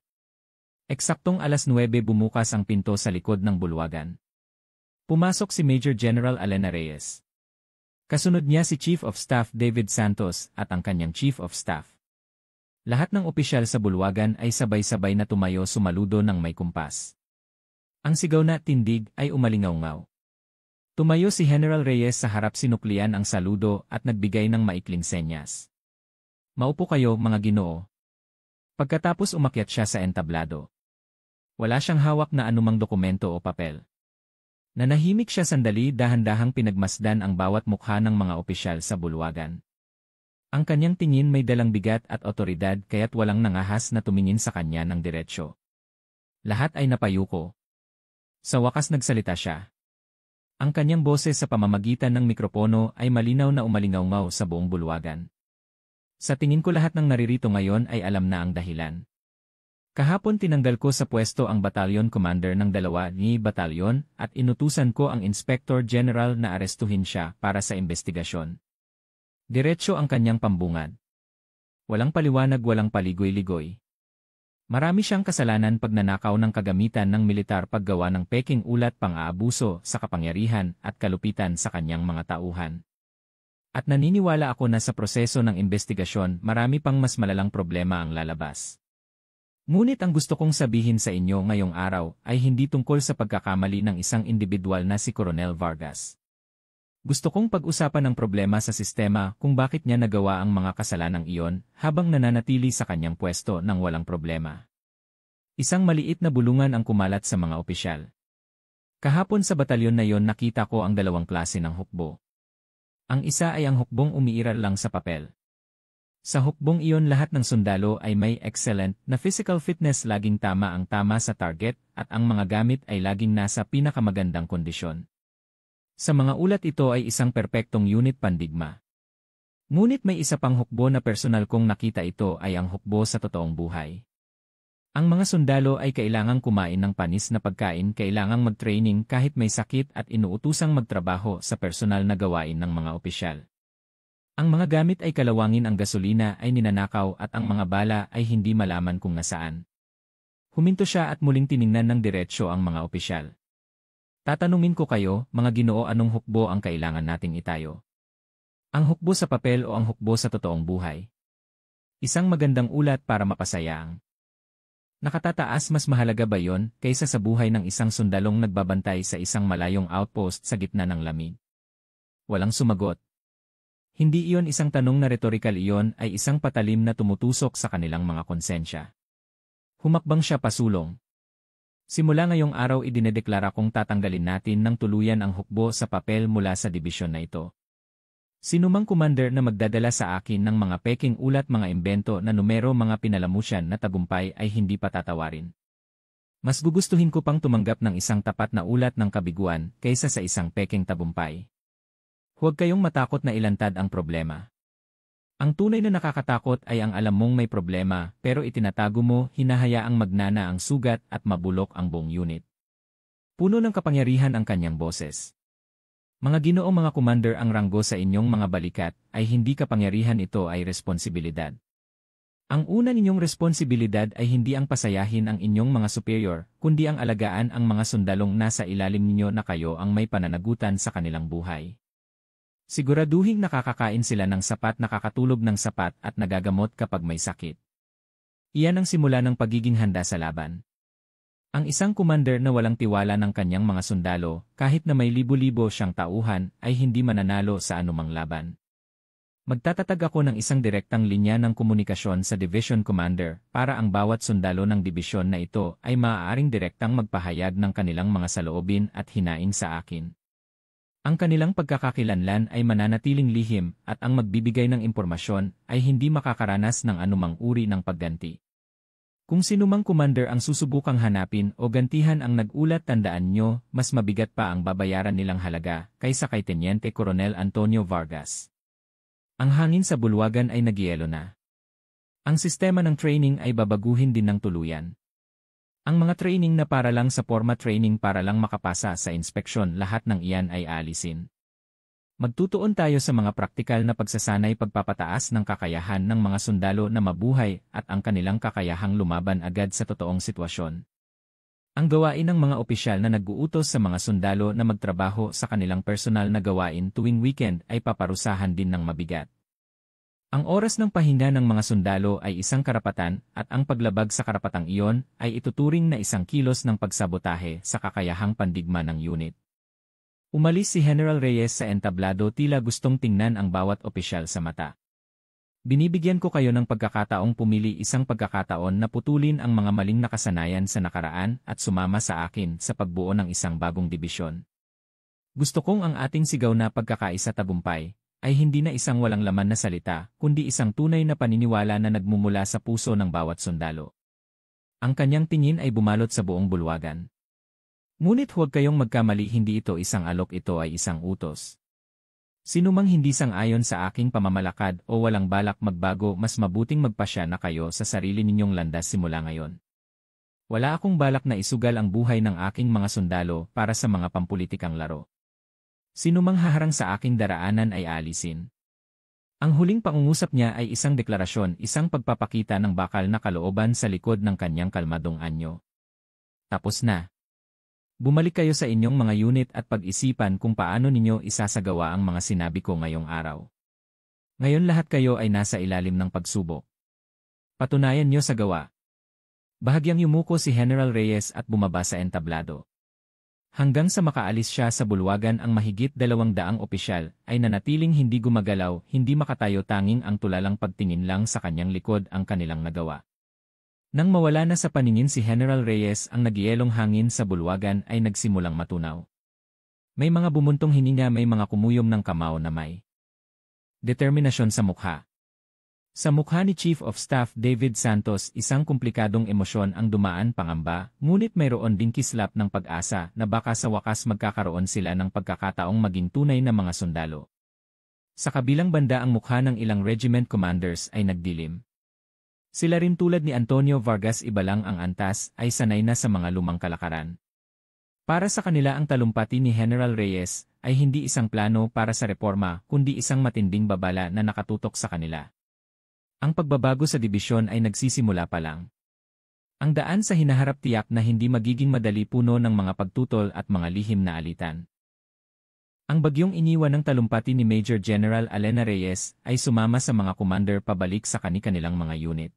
Speaker 1: Eksaktong alas 9 bumukas ang pinto sa likod ng bulwagan. Pumasok si Major General Elena Reyes. Kasunod niya si Chief of Staff David Santos at ang kanyang Chief of Staff. Lahat ng opisyal sa bulwagan ay sabay-sabay na tumayo sumaludo ng may kumpas. Ang sigaw na tindig ay umalingaw-ngaw. Tumayo si General Reyes sa harap, sinuklian ang saludo at nagbigay ng maikling senyas. Maupo kayo, mga ginoo. Pagkatapos umakyat siya sa entablado. Wala siyang hawak na anumang dokumento o papel. Nanahimik siya sandali, dahan-dahang pinagmasdan ang bawat mukha ng mga opisyal sa bulwagan. Ang kanyang tingin may dalang bigat at otoridad kaya't walang nangahas na tumingin sa kanya ng diretsyo. Lahat ay napayuko. Sa wakas nagsalita siya. Ang kanyang boses sa pamamagitan ng mikropono ay malinaw na umalingaw-ngaw sa buong bulwagan. Sa tingin ko lahat ng naririto ngayon ay alam na ang dahilan. Kahapon tinanggal ko sa pwesto ang batalyon commander ng 2 ni batalyon at inutusan ko ang Inspector General na arestuhin siya para sa investigasyon. Diretso ang kanyang pambungad. Walang paliwanag, walang paligoy-ligoy. Marami siyang kasalanan: pagnanakaw ng kagamitan ng militar, paggawa ng peking ulat, pang-aabuso sa kapangyarihan at kalupitan sa kanyang mga tauhan. At naniniwala ako na sa proseso ng investigasyon marami pang mas malalang problema ang lalabas. Ngunit ang gusto kong sabihin sa inyo ngayong araw ay hindi tungkol sa pagkakamali ng isang individual na si Coronel Vargas. Gusto kong pag-usapan ang problema sa sistema, kung bakit niya nagawa ang mga kasalanang iyon habang nananatili sa kanyang pwesto nang walang problema. Isang maliit na bulungan ang kumalat sa mga opisyal. Kahapon sa batalyon na iyon nakita ko ang dalawang klase ng hukbo. Ang isa ay ang hukbong umiiral lang sa papel. Sa hukbong iyon lahat ng sundalo ay may excellent na physical fitness, laging tama ang tama sa target at ang mga gamit ay laging nasa pinakamagandang kondisyon. Sa mga ulat ito ay isang perpektong unit pandigma. Ngunit may isa pang hukbo na personal kong nakita, ito ay ang hukbo sa totoong buhay. Ang mga sundalo ay kailangang kumain ng panis na pagkain, kailangang mag-training kahit may sakit at inuutusang magtrabaho sa personal na gawain ng mga opisyal. Ang mga gamit ay kalawangin, ang gasolina ay ninanakaw at ang mga bala ay hindi malaman kung nasaan. Huminto siya at muling tiningnan ng diretsyo ang mga opisyal. Tatanungin ko kayo, mga ginoo, anong hukbo ang kailangan nating itayo? Ang hukbo sa papel o ang hukbo sa totoong buhay? Isang magandang ulat para mapasaya ang nakatataas, mas mahalaga ba yon kaysa sa buhay ng isang sundalong nagbabantay sa isang malayong outpost sa gitna ng lamig? Walang sumagot. Hindi iyon isang tanong na rhetorical, iyon ay isang patalim na tumutusok sa kanilang mga konsensya. Humakbang siya pasulong. Simula ngayong araw idinedeklara kong tatanggalin natin ng tuluyan ang hukbo sa papel mula sa dibisyon na ito. Sinumang commander na magdadala sa akin ng mga peking ulat, mga imbento na numero, mga pinalamusyan na tagumpay ay hindi patatawarin. Mas gugustuhin ko pang tumanggap ng isang tapat na ulat ng kabiguan kaysa sa isang peking tagumpay. Huwag kayong matakot na ilantad ang problema. Ang tunay na nakakatakot ay ang alam mong may problema pero itinatago mo, hinahayaang magnana ang sugat at mabulok ang buong unit. Puno ng kapangyarihan ang kanyang boses. Mga Ginoong mga commander, ang ranggo sa inyong mga balikat ay hindi kapangyarihan, ito ay responsibilidad. Ang una ninyong responsibilidad ay hindi ang pasayahin ang inyong mga superior, kundi ang alagaan ang mga sundalong nasa ilalim ninyo na kayo ang may pananagutan sa kanilang buhay. Siguraduhing nakakakain sila ng sapat, nakakatulog ng sapat at nagagamot kapag may sakit. Iyan ang simula ng pagiging handa sa laban. Ang isang commander na walang tiwala ng kanyang mga sundalo, kahit na may libo-libo siyang tauhan, ay hindi mananalo sa anumang laban. Magtatatag ako ng isang direktang linya ng komunikasyon sa Division Commander para ang bawat sundalo ng dibisyon na ito ay maaaring direktang magpahayag ng kanilang mga saloobin at hinaing sa akin. Ang kanilang pagkakakilanlan ay mananatiling lihim at ang magbibigay ng impormasyon ay hindi makakaranas ng anumang uri ng pagganti. Kung sinumang commander ang susubukang hanapin o gantihan ang nag-ulat, tandaan nyo, mas mabigat pa ang babayaran nilang halaga kaysa kay Teniente Coronel Antonio Vargas. Ang hangin sa bulwagan ay nagyelo na. Ang sistema ng training ay babaguhin din ng tuluyan. Ang mga training na para lang sa forma training para lang makapasa sa inspeksyon, lahat ng iyan ay aalisin. Magtutuon tayo sa mga praktikal na pagsasanay, pagpapataas ng kakayahan ng mga sundalo na mabuhay at ang kanilang kakayahang lumaban agad sa totoong sitwasyon. Ang gawain ng mga opisyal na nag-uutos sa mga sundalo na magtrabaho sa kanilang personal na gawain tuwing weekend ay paparusahan din ng mabigat. Ang oras ng pahinga ng mga sundalo ay isang karapatan at ang paglabag sa karapatang iyon ay ituturing na isang kilos ng pagsabotahe sa kakayahang pandigma ng unit. Umalis si General Reyes sa entablado, tila gustong tingnan ang bawat opisyal sa mata. Binibigyan ko kayo ng pagkakataong pumili, isang pagkakataon na putulin ang mga maling nakasanayan sa nakaraan at sumama sa akin sa pagbuo ng isang bagong dibisyon. Gusto kong ang ating sigaw na pagkakaisa tagumpay ay hindi na isang walang laman na salita, kundi isang tunay na paniniwala na nagmumula sa puso ng bawat sundalo. Ang kanyang tingin ay bumalot sa buong bulwagan. Ngunit huwag kayong magkamali, hindi ito isang alok, ito ay isang utos. Sinumang hindi sang-ayon sa aking pamamalakad o walang balak magbago, mas mabuting magpasya na kayo sa sarili ninyong landas simula ngayon. Wala akong balak na isugal ang buhay ng aking mga sundalo para sa mga pampulitikang laro. Sinumang haharang sa aking daraanan ay aalisin. Ang huling pangungusap niya ay isang deklarasyon, isang pagpapakita ng bakal na kalooban sa likod ng kanyang kalmadong anyo. Tapos na. Bumalik kayo sa inyong mga unit at pag-isipan kung paano ninyo isasagawa ang mga sinabi ko ngayong araw. Ngayon lahat kayo ay nasa ilalim ng pagsubok. Patunayan nyo sa gawa. Bahagyang yumuko si General Reyes at bumaba sa entablado. Hanggang sa makaalis siya sa bulwagan, ang mahigit 200 opisyal ay nanatiling hindi gumagalaw, hindi makatayo, tanging ang tulalang pagtingin lang sa kanyang likod ang kanilang nagawa. Nang mawala na sa paningin si General Reyes, ang nagyelong hangin sa bulwagan ay nagsimulang matunaw. May mga bumuntong hininga, may mga kumuyom ng kamao na may determinasyon sa mukha. Sa mukha ni Chief of Staff David Santos, isang komplikadong emosyon ang dumaan, pangamba, ngunit mayroon din kislap ng pag-asa na baka sa wakas magkakaroon sila ng pagkakataong maging tunay na mga sundalo. Sa kabilang banda, ang mukha ng ilang regiment commanders ay nagdilim. Sila rin tulad ni Antonio Vargas, iba lang ang antas, ay sanay na sa mga lumang kalakaran. Para sa kanila, ang talumpati ni General Reyes ay hindi isang plano para sa reforma, kundi isang matinding babala na nakatutok sa kanila. Ang pagbabago sa dibisyon ay nagsisimula pa lang. Ang daan sa hinaharap tiyak na hindi magiging madali, puno ng mga pagtutol at mga lihim na alitan. Ang bagyong iniwan ng talumpati ni Major General Elena Reyes ay sumama sa mga commander pabalik sa kani-kanilang mga unit.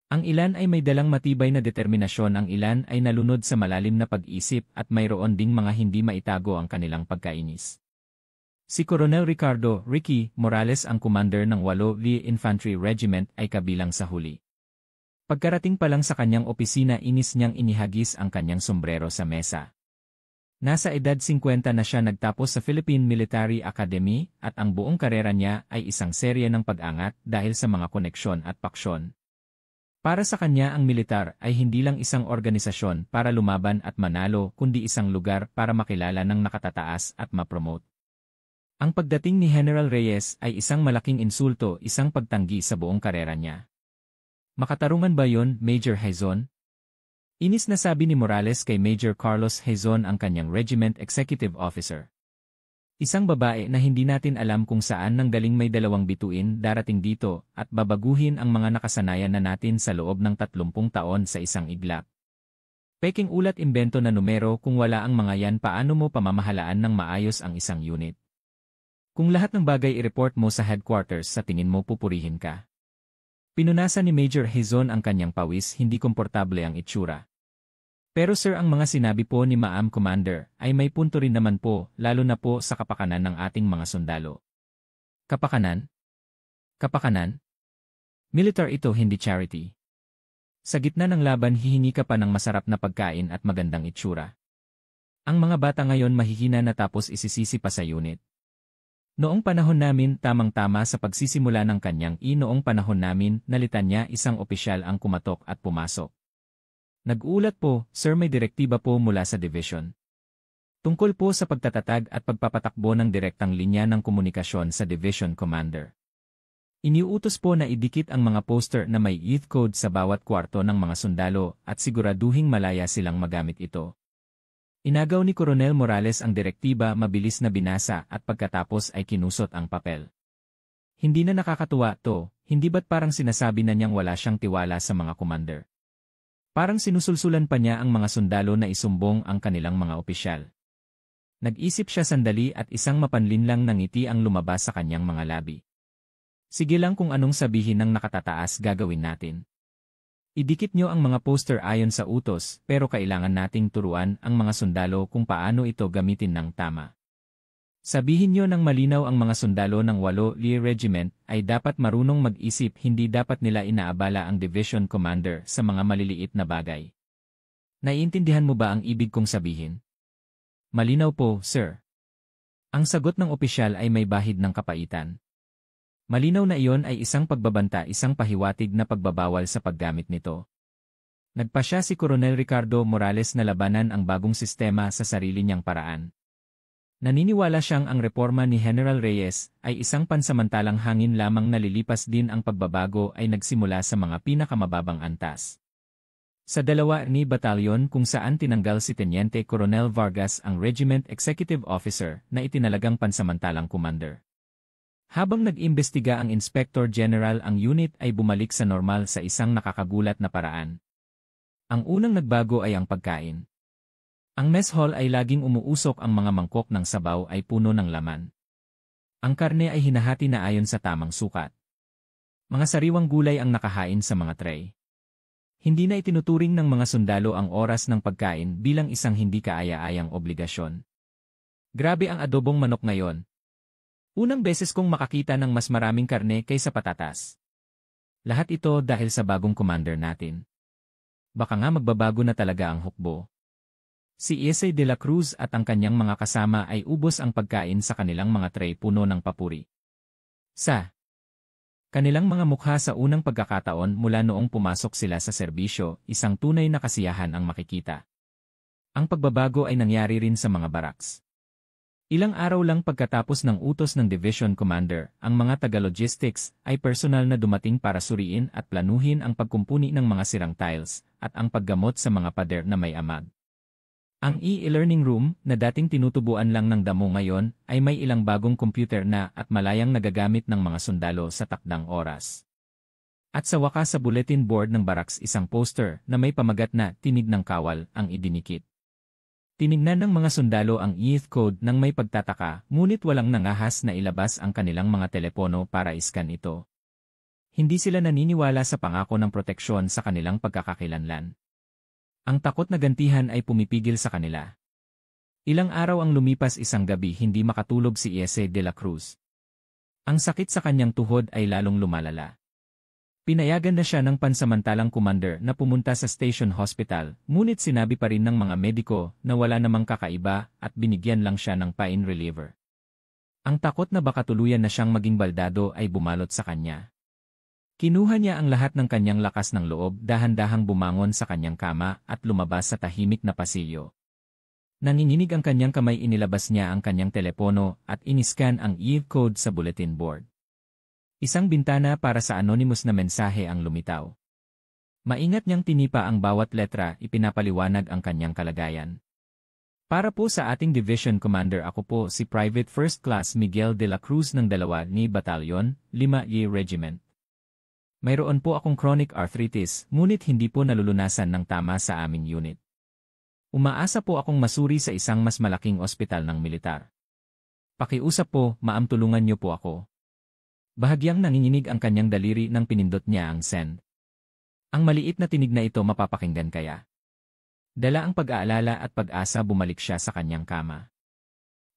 Speaker 1: Ang ilan ay may dalang matibay na determinasyon, ang ilan ay nalunod sa malalim na pag-isip at mayroon ding mga hindi maitago ang kanilang pagkainis. Si Coronel Ricardo "Ricky" Morales, ang commander ng 8th Lee Infantry Regiment, ay kabilang sa huli. Pagkarating pa lang sa kanyang opisina, inis niyang inihagis ang kanyang sombrero sa mesa. Nasa edad 50 na siya, nagtapos sa Philippine Military Academy at ang buong karera niya ay isang serye ng pag-angat dahil sa mga koneksyon at paksyon. Para sa kanya, ang militar ay hindi lang isang organisasyon para lumaban at manalo, kundi isang lugar para makilala ng nakatataas at ma-promote. Ang pagdating ni General Reyes ay isang malaking insulto, isang pagtanggi sa buong karera niya. Makatarungan ba yon, Major Haizon? Inis na sabi ni Morales kay Major Carlos Haizon, ang kanyang Regiment Executive Officer. Isang babae na hindi natin alam kung saan nang galing, may 2 bituin darating dito at babaguhin ang mga nakasanayan na natin sa loob ng 30 taon sa isang iglap. Peking ulat imbento na numero, kung wala ang mga yan paano mo pamamahalaan ng maayos ang isang unit? Kung lahat ng bagay i-report mo sa headquarters, sa tingin mo pupurihin ka? Pinunasan ni Major Haizon ang kanyang pawis, hindi komportable ang itsura. Pero sir, ang mga sinabi po ni Ma'am Commander ay may punto rin naman po, lalo na po sa kapakanan ng ating mga sundalo. Kapakanan? Kapakanan? Militar ito, hindi charity. Sa gitna ng laban, hihingi ka pa ng masarap na pagkain at magandang itsura. Ang mga bata ngayon mahihina na tapos isisisi pa sa unit. Noong panahon namin, tamang-tama sa pagsisimula ng kanyang noong panahon namin, nalitan niya, isang opisyal ang kumatok at pumasok. Nag-ulat po, sir, may direktiba po mula sa division. Tungkol po sa pagtatatag at pagpapatakbo ng direktang linya ng komunikasyon sa division commander. Iniuutos po na idikit ang mga poster na may youth code sa bawat kwarto ng mga sundalo at siguraduhing malaya silang magamit ito. Inagaw ni Coronel Morales ang direktiba, mabilis na binasa at pagkatapos ay kinusot ang papel. Hindi na nakakatuwa to, hindi ba't parang sinasabi na niyang wala siyang tiwala sa mga commander? Parang sinusulsulan pa niya ang mga sundalo na isumbong ang kanilang mga opisyal. Nag-isip siya sandali at isang mapanlinlang na ngiti ang lumabas sa kanyang mga labi. Sige lang, kung anong sabihin ng nakatataas gagawin natin. Idikit nyo ang mga poster ayon sa utos, pero kailangan nating turuan ang mga sundalo kung paano ito gamitin ng tama. Sabihin nyo ng malinaw, ang mga sundalo ng 8 Lee Regiment ay dapat marunong mag-isip, hindi dapat nila inaabala ang division commander sa mga maliliit na bagay. Naiintindihan mo ba ang ibig kong sabihin? Malinaw po, sir. Ang sagot ng opisyal ay may bahid ng kapaitan. Malinaw na iyon ay isang pagbabanta, isang pahiwatig na pagbabawal sa paggamit nito. Nagpasya si Coronel Ricardo Morales na labanan ang bagong sistema sa sarili niyang paraan. Naniniwala siyang ang reforma ni General Reyes ay isang pansamantalang hangin lamang, nalilipas din ang pagbabago ay nagsimula sa mga pinakamababang antas. Sa 2 ni Batalyon, kung saan tinanggal si Teniente Coronel Vargas, ang Regiment Executive Officer, na itinalagang pansamantalang commander. Habang nag-imbestiga ang Inspector General, ang unit ay bumalik sa normal sa isang nakakagulat na paraan. Ang unang nagbago ay ang pagkain. Ang mess hall ay laging umuusok, ang mga mangkok ng sabaw ay puno ng laman. Ang karne ay hinahati na ayon sa tamang sukat. Mga sariwang gulay ang nakahain sa mga tray. Hindi na itinuturing ng mga sundalo ang oras ng pagkain bilang isang hindi kaaya-ayang obligasyon. Grabe ang adobong manok ngayon. Unang beses kong makakita ng mas maraming karne kaysa patatas. Lahat ito dahil sa bagong commander natin. Baka nga magbabago na talaga ang hukbo. Si Jose de la Cruz at ang kanyang mga kasama ay ubos ang pagkain sa kanilang mga tray, puno ng papuri. Sa kanilang mga mukha sa unang pagkakataon mula noong pumasok sila sa serbisyo, isang tunay na kasiyahan ang makikita. Ang pagbabago ay nangyari rin sa mga barracks. Ilang araw lang pagkatapos ng utos ng Division Commander, ang mga taga-logistics ay personal na dumating para suriin at planuhin ang pagkumpuni ng mga sirang tiles at ang paggamot sa mga pader na may amag. Ang e-learning room, na dating tinutubuan lang ng damo, ngayon ay may ilang bagong computer na at malayang nagagamit ng mga sundalo sa takdang oras. At sa wakas, sa bulletin board ng barracks, isang poster na may pamagat na "Tinig ng Kawal" ang idinikit. Tinignan ng mga sundalo ang youth code nang may pagtataka, ngunit walang nangahas na ilabas ang kanilang mga telepono para iskan ito. Hindi sila naniniwala sa pangako ng proteksyon sa kanilang pagkakakilanlan. Ang takot na gantihan ay pumipigil sa kanila. Ilang araw ang lumipas, isang gabi hindi makatulog si Jose de la Cruz. Ang sakit sa kanyang tuhod ay lalong lumalala. Pinayagan na siya ng pansamantalang commander na pumunta sa station hospital, ngunit sinabi pa rin ng mga mediko na wala namang kakaiba at binigyan lang siya ng pain reliever. Ang takot na baka tuluyan na siyang maging baldado ay bumalot sa kanya. Kinuha niya ang lahat ng kanyang lakas ng loob, dahan-dahang bumangon sa kanyang kama at lumabas sa tahimik na pasilyo. Nanginginig ang kanyang kamay, inilabas niya ang kanyang telepono at iniskan ang e-code sa bulletin board. Isang bintana para sa anonymous na mensahe ang lumitaw. Maingat niyang tinipa ang bawat letra, ipinapaliwanag ang kanyang kalagayan. Para po sa ating Division Commander, ako po si Private First Class Miguel de la Cruz ng 2 ni Batalyon, 5 Regiment. Mayroon po akong chronic arthritis, ngunit hindi po nalulunasan ng tama sa aming unit. Umaasa po akong masuri sa isang mas malaking ospital ng militar. Pakiusap po, ma'am, tulungan niyo po ako. Bahagyang nanginginig ang kanyang daliri nang pinindot niya ang send. Ang maliit na tinig na ito mapapakinggan kaya. Dala ang pag-aalala at pag-asa, bumalik siya sa kanyang kama.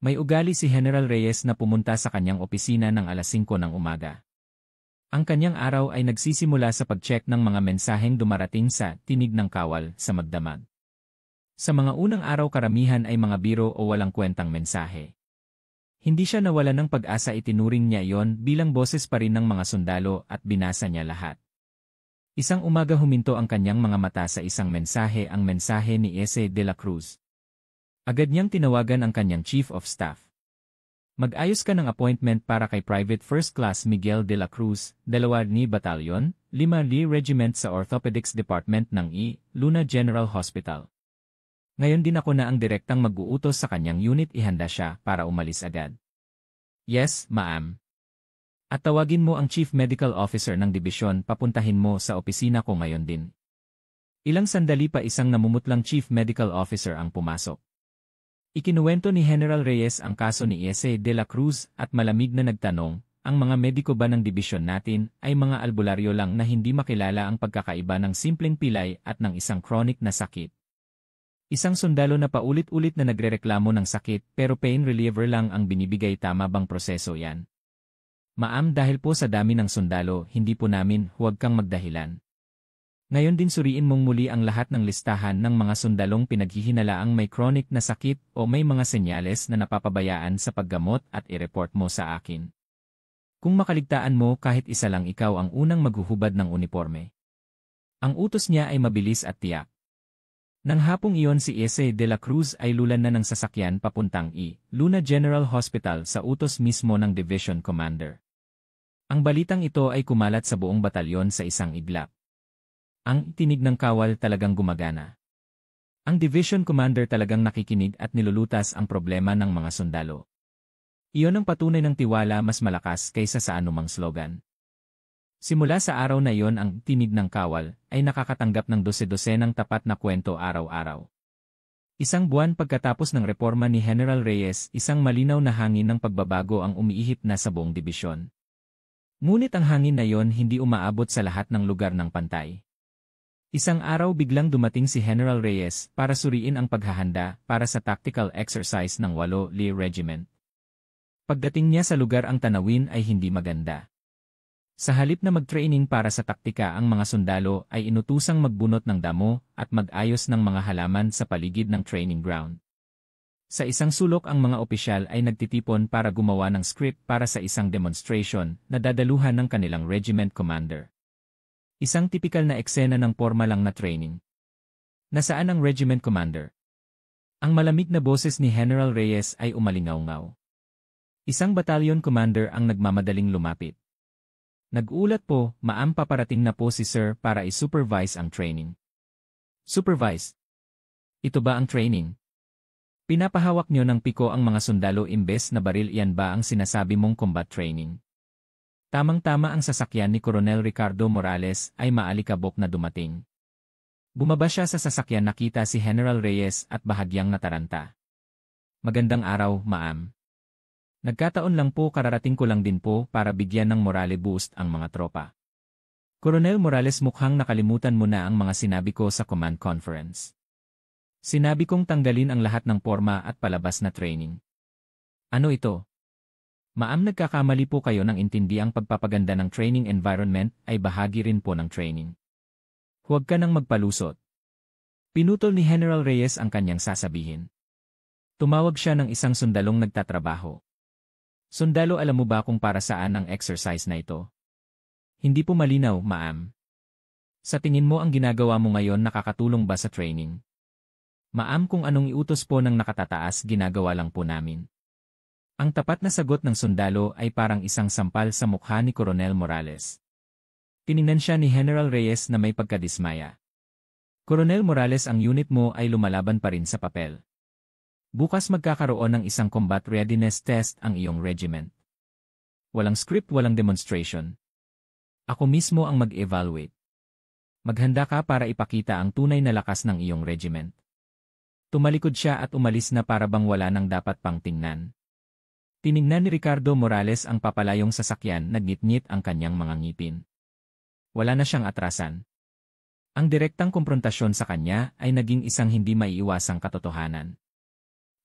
Speaker 1: May ugali si General Reyes na pumunta sa kanyang opisina ng alas 5 ng umaga. Ang kanyang araw ay nagsisimula sa pag-check ng mga mensaheng dumarating sa tinig ng kawal sa magdamag. Sa mga unang araw, karamihan ay mga biro o walang kwentang mensahe. Hindi siya nawala ng pag-asa, itinuring niya iyon bilang boses pa rin ng mga sundalo at binasa niya lahat. Isang umaga huminto ang kanyang mga mata sa isang mensahe, ang mensahe ni Ese de la Cruz. Agad niyang tinawagan ang kanyang Chief of Staff. Mag-ayos ka ng appointment para kay Private First Class Miguel de la Cruz, 2 ni Batalyon, 5 Lee Regiment sa Orthopedics Department ng Luna General Hospital. Ngayon din ako na ang direktang mag-uutos sa kanyang unit, ihanda siya para umalis agad. Yes, ma'am. At tawagin mo ang Chief Medical Officer ng dibisyon, papuntahin mo sa opisina ko ngayon din. Ilang sandali pa, isang namumutlang Chief Medical Officer ang pumasok. Ikinuwento ni General Reyes ang kaso ni Ese de la Cruz at malamig na nagtanong, ang mga mediko ba ng dibisyon natin ay mga albularyo lang na hindi makilala ang pagkakaiba ng simpleng pilay at ng isang chronic na sakit? Isang sundalo na paulit-ulit na nagrereklamo ng sakit pero pain reliever lang ang binibigay, tama bang proseso yan? Ma'am, dahil po sa dami ng sundalo, hindi po namin, huwag kang magdahilan. Ngayon din suriin mong muli ang lahat ng listahan ng mga sundalong pinaghihinalaang may chronic na sakit o may mga senyales na napapabayaan sa paggamot at i-report mo sa akin. Kung makaligtaan mo, kahit isa lang, ikaw ang unang maghuhubad ng uniforme. Ang utos niya ay mabilis at tiyak. Nang hapong iyon, si Ese de la Cruz ay lulan na ng sasakyan papuntang Luna General Hospital sa utos mismo ng Division Commander. Ang balitang ito ay kumalat sa buong batalyon sa isang iglap. Ang tinig ng kawal talagang gumagana. Ang Division Commander talagang nakikinig at nilulutas ang problema ng mga sundalo. Iyon ang patunay ng tiwala, mas malakas kaysa sa anumang slogan. Simula sa araw na iyon, ang tinig ng kawal ay nakakatanggap ng dose-dosenang tapat na kwento araw-araw. Isang buwan pagkatapos ng reforma ni General Reyes, isang malinaw na hangin ng pagbabago ang umiihip na sa buong dibisyon. Ngunit ang hangin na iyon hindi umaabot sa lahat ng lugar ng pantay. Isang araw biglang dumating si General Reyes para suriin ang paghahanda para sa tactical exercise ng 8 Lee Regiment. Pagdating niya sa lugar, ang tanawin ay hindi maganda. Sa halip na mag-training para sa taktika, ang mga sundalo ay inutusang magbunot ng damo at mag-ayos ng mga halaman sa paligid ng training ground. Sa isang sulok, ang mga opisyal ay nagtitipon para gumawa ng script para sa isang demonstration na dadaluhan ng kanilang regiment commander. Isang tipikal na eksena ng porma lang na training. Nasaan ang regiment commander? Ang malamig na boses ni General Reyes ay umalingaw-ngaw. Isang battalion commander ang nagmamadaling lumapit. Nag-ulat po, ma'am, paparating na po si sir para i-supervise ang training. Supervise? Ito ba ang training? Pinapahawak nyo ng piko ang mga sundalo imbes na baril, iyan ba ang sinasabi mong combat training? Tamang-tama, ang sasakyan ni Coronel Ricardo Morales ay maalikabok na dumating. Bumaba siya sa sasakyan, nakita si General Reyes at bahagyang nataranta. Magandang araw, ma'am. Nagkataon lang po, kararating ko lang din po para bigyan ng morale boost ang mga tropa. Coronel Morales, mukhang nakalimutan mo na ang mga sinabi ko sa command conference. Sinabi kong tanggalin ang lahat ng porma at palabas na training. Ano ito? Ma'am, nagkakamali po kayo ng intindi, ang pagpapaganda ng training environment ay bahagi rin po ng training. Huwag ka nang magpalusot. Pinutol ni General Reyes ang kanyang sasabihin. Tumawag siya ng isang sundalong nagtatrabaho. Sundalo, alam mo ba kung para saan ang exercise na ito? Hindi po malinaw, ma'am. Sa tingin mo ang ginagawa mo ngayon nakakatulong ba sa training? Ma'am, kung anong iutos po ng nakatataas ginagawa lang po namin. Ang tapat na sagot ng sundalo ay parang isang sampal sa mukha ni Coronel Morales. Tiningnan siya ni General Reyes na may pagkadismaya. Coronel Morales, ang unit mo ay lumalaban pa rin sa papel. Bukas magkakaroon ng isang combat readiness test ang iyong regiment. Walang script, walang demonstration. Ako mismo ang mag-evaluate. Maghanda ka para ipakita ang tunay na lakas ng iyong regiment. Tumalikod siya at umalis na para bang wala nang dapat pang tingnan. Tiningnan ni Ricardo Morales ang papalayong sasakyan, nagngit-ngit ang kanyang mga ngipin. Wala na siyang atrasan. Ang direktang komprontasyon sa kanya ay naging isang hindi maiiwasang katotohanan.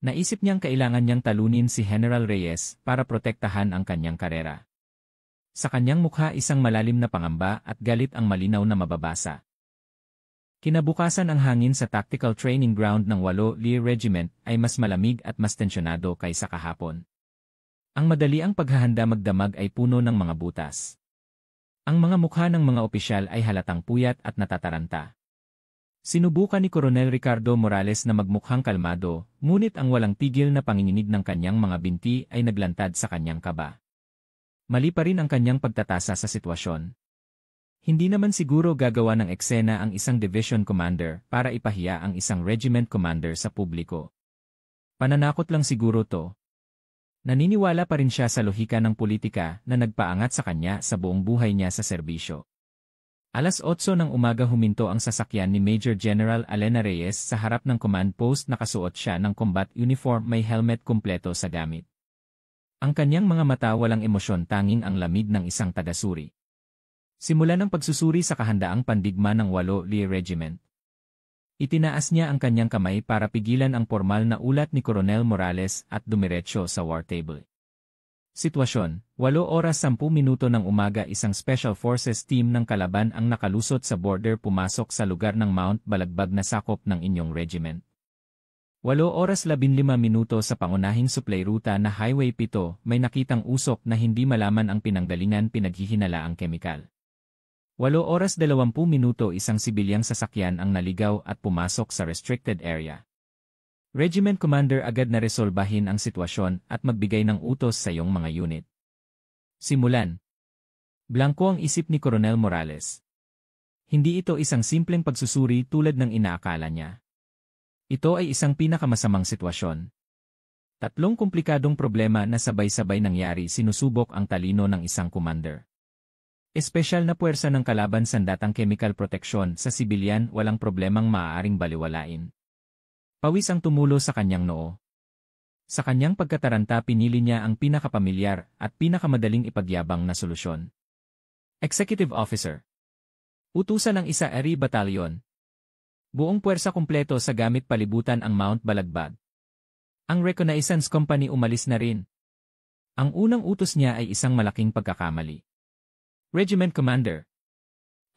Speaker 1: Naisip niyang kailangan niyang talunin si General Reyes para protektahan ang kanyang karera. Sa kanyang mukha isang malalim na pangamba at galit ang malinaw na mababasa. Kinabukasan, ang hangin sa tactical training ground ng 8 Lee Regiment ay mas malamig at mas tensyonado kaysa kahapon. Ang madali ang paghahanda magdamag ay puno ng mga butas. Ang mga mukha ng mga opisyal ay halatang puyat at natataranta. Sinubukan ni Coronel Ricardo Morales na magmukhang kalmado, ngunit ang walang tigil na panginginig ng kanyang mga binti ay naglantad sa kanyang kaba. Mali pa rin ang kanyang pagtatasa sa sitwasyon. Hindi naman siguro gagawa ng eksena ang isang division commander para ipahiya ang isang regiment commander sa publiko. Pananakot lang siguro to. Naniniwala pa rin siya sa lohika ng politika na nagpaangat sa kanya sa buong buhay niya sa serbisyo. 8:00 ng umaga huminto ang sasakyan ni Major General Elena Reyes sa harap ng command post. Nakasuot siya ng combat uniform, may helmet kumpleto sa gamit. Ang kanyang mga mata walang emosyon, tanging ang lamig ng isang tagasuri. Simula ng pagsusuri sa kahandaang pandigma ng 8 Lee Regiment. Itinaas niya ang kanyang kamay para pigilan ang formal na ulat ni Coronel Morales at dumiretso sa war table. Sitwasyon, 8:10 ng umaga, isang Special Forces team ng kalaban ang nakalusot sa border pumasok sa lugar ng Mount Balagbag na sakop ng inyong regiment. 8:15 sa pangunahing supply ruta na Highway 7, may nakitang usok na hindi malaman ang pinanggalingan, pinaghihinala ang kemikal. 8:20 isang sibilyang sasakyan ang naligaw at pumasok sa restricted area. Regiment Commander, agad na resolbahin ang sitwasyon at magbigay ng utos sa iyong mga unit. Simulan. Blanko ang isip ni Coronel Morales. Hindi ito isang simpleng pagsusuri tulad ng inaakala niya. Ito ay isang pinakamasamang sitwasyon. 3 komplikadong problema na sabay-sabay nangyari, sinusubok ang talino ng isang commander. Espesyal na puwersa ng kalaban, sandatang chemical protection sa sibilyan, walang problemang maaaring baliwalain. Pawis ang tumulo sa kanyang noo. Sa kanyang pagkataranta, pinili niya ang pinakapamilyar at pinakamadaling ipagyabang na solusyon. Executive Officer. Utusan ng 1 Eri Batalyon. Buong puwersa kumpleto sa gamit palibutan ang Mount Balagbag. Ang Reconnaissance Company umalis na rin. Ang unang utos niya ay isang malaking pagkakamali. Regiment Commander.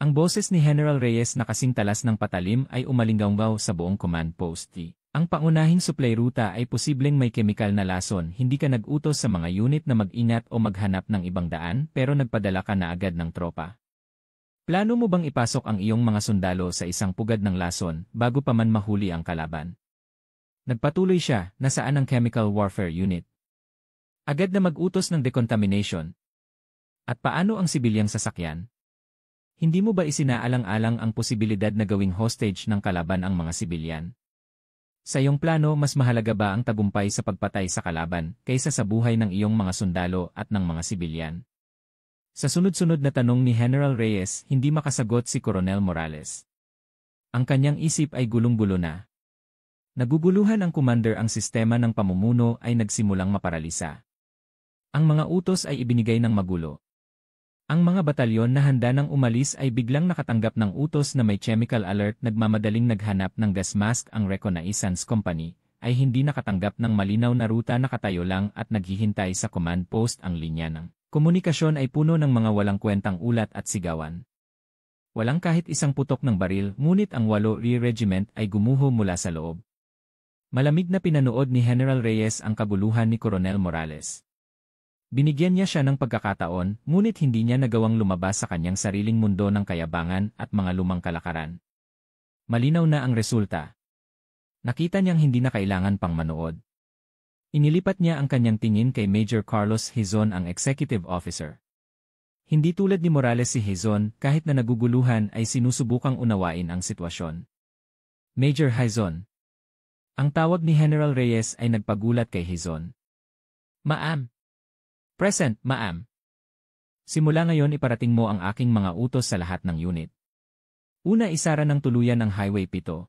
Speaker 1: Ang boses ni General Reyes na kasing talas ng patalim ay umalinggaw sa buong command post. Ang pangunahing supply ruta ay posibleng may chemical na lason. Hindi ka nag-utos sa mga unit na mag-ingat o maghanap ng ibang daan, pero nagpadala ka na agad ng tropa. Plano mo bang ipasok ang iyong mga sundalo sa isang pugad ng lason bago pa man mahuli ang kalaban? Nagpatuloy siya, nasaan ang chemical warfare unit? Agad na mag-utos ng decontamination. At paano ang sibilyang sasakyan? Hindi mo ba isinaalang-alang ang posibilidad na gawing hostage ng kalaban ang mga sibilyan? Sa iyong plano, mas mahalaga ba ang tagumpay sa pagpatay sa kalaban kaysa sa buhay ng iyong mga sundalo at ng mga sibilyan? Sa sunod-sunod na tanong ni General Reyes, hindi makasagot si Coronel Morales. Ang kanyang isip ay gulong-gulo na. Naguguluhan ang commander, ang sistema ng pamumuno ay nagsimulang maparalisa. Ang mga utos ay ibinigay ng magulo. Ang mga batalyon na handa nang umalis ay biglang nakatanggap ng utos na may chemical alert. Nagmamadaling naghanap ng gas mask ang Reconnaissance Company, ay hindi nakatanggap ng malinaw na ruta, nakatayo lang at naghihintay sa command post. Ang linya ng komunikasyon ay puno ng mga walang kwentang ulat at sigawan. Walang kahit isang putok ng baril, ngunit ang 8 Lee Regiment ay gumuho mula sa loob. Malamig na pinanood ni General Reyes ang kaguluhan ni Coronel Morales. Binigyan niya siya ng pagkakataon, ngunit hindi niya nagawang lumabas sa kanyang sariling mundo ng kayabangan at mga lumang kalakaran. Malinaw na ang resulta. Nakita niyang hindi na kailangan pang manood. Inilipat niya ang kanyang tingin kay Major Carlos Hizon, ang executive officer. Hindi tulad ni Morales, si Hizon, kahit na naguguluhan ay sinusubukang unawain ang sitwasyon. Major Hizon. Ang tawag ni General Reyes ay nagpagulat kay Hizon. Ma'am. Present, ma'am. Simula ngayon iparating mo ang aking mga utos sa lahat ng unit. Una, isara ng tuluyan ang Highway 7.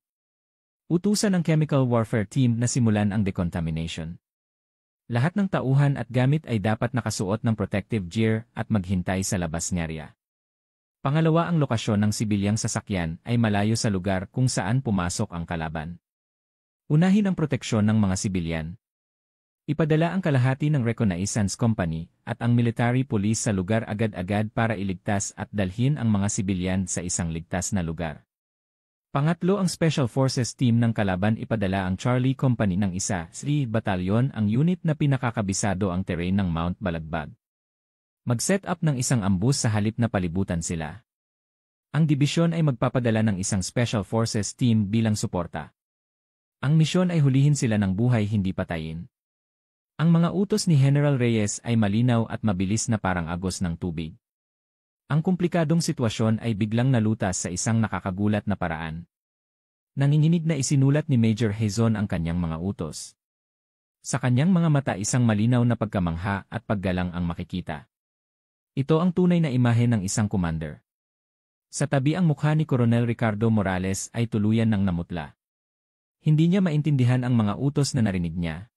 Speaker 1: Utusan ng Chemical Warfare Team na simulan ang decontamination. Lahat ng tauhan at gamit ay dapat nakasuot ng protective gear at maghintay sa labas ng area. Pangalawa, ang lokasyon ng sibilyang sasakyan ay malayo sa lugar kung saan pumasok ang kalaban. Unahin ang proteksyon ng mga sibilyan. Ipadala ang kalahati ng reconnaissance company at ang military police sa lugar agad-agad para iligtas at dalhin ang mga sibilyan sa isang ligtas na lugar. Pangatlo, ang Special Forces Team ng kalaban ipadala ang Charlie Company ng 1st Batalyon, ang unit na pinakakabisado ang terrain ng Mount Balagbag. Mag-set up ng isang ambush sa halip na palibutan sila. Ang dibisyon ay magpapadala ng isang Special Forces Team bilang suporta. Ang misyon ay hulihin sila ng buhay, hindi patayin. Ang mga utos ni General Reyes ay malinaw at mabilis na parang agos ng tubig. Ang komplikadong sitwasyon ay biglang nalutas sa isang nakakagulat na paraan. Nanginginig na isinulat ni Major Hizon ang kanyang mga utos. Sa kanyang mga mata isang malinaw na pagkamangha at paggalang ang makikita. Ito ang tunay na imahe ng isang commander. Sa tabi ang mukha ni Coronel Ricardo Morales ay tuluyan ng namutla. Hindi niya maintindihan ang mga utos na narinig niya.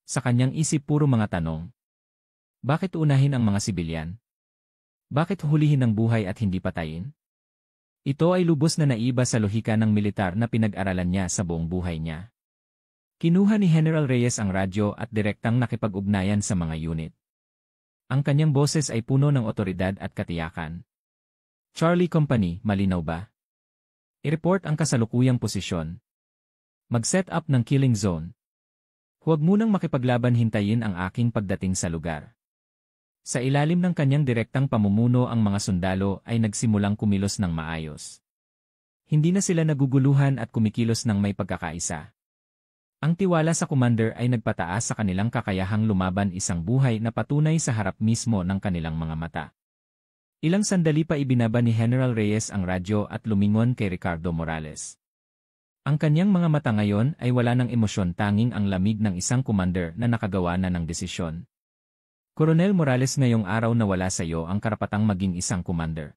Speaker 1: Sa kanyang isip puro mga tanong. Bakit unahin ang mga sibilyan? Bakit hulihin ng buhay at hindi patayin? Ito ay lubos na naiba sa lohika ng militar na pinag-aralan niya sa buong buhay niya. Kinuha ni General Reyes ang radyo at direktang nakipag-ugnayan sa mga unit. Ang kanyang boses ay puno ng otoridad at katiyakan. Charlie Company, malinaw ba? I-report ang kasalukuyang posisyon. Mag-set up ng killing zone. Huwag munang makipaglaban, hintayin ang aking pagdating sa lugar. Sa ilalim ng kanyang direktang pamumuno ang mga sundalo ay nagsimulang kumilos ng maayos. Hindi na sila naguguluhan at kumikilos ng may pagkakaisa. Ang tiwala sa commander ay nagpataas sa kanilang kakayahang lumaban isang buhay na patunay sa harap mismo ng kanilang mga mata. Ilang sandali pa ibinaba ni General Reyes ang radyo at lumingon kay Ricardo Morales. Ang kanyang mga mata ngayon ay wala ng emosyon, tanging ang lamig ng isang commander na nakagawa na ng desisyon. Coronel Morales, ngayong araw na wala sa iyo ang karapatang maging isang commander.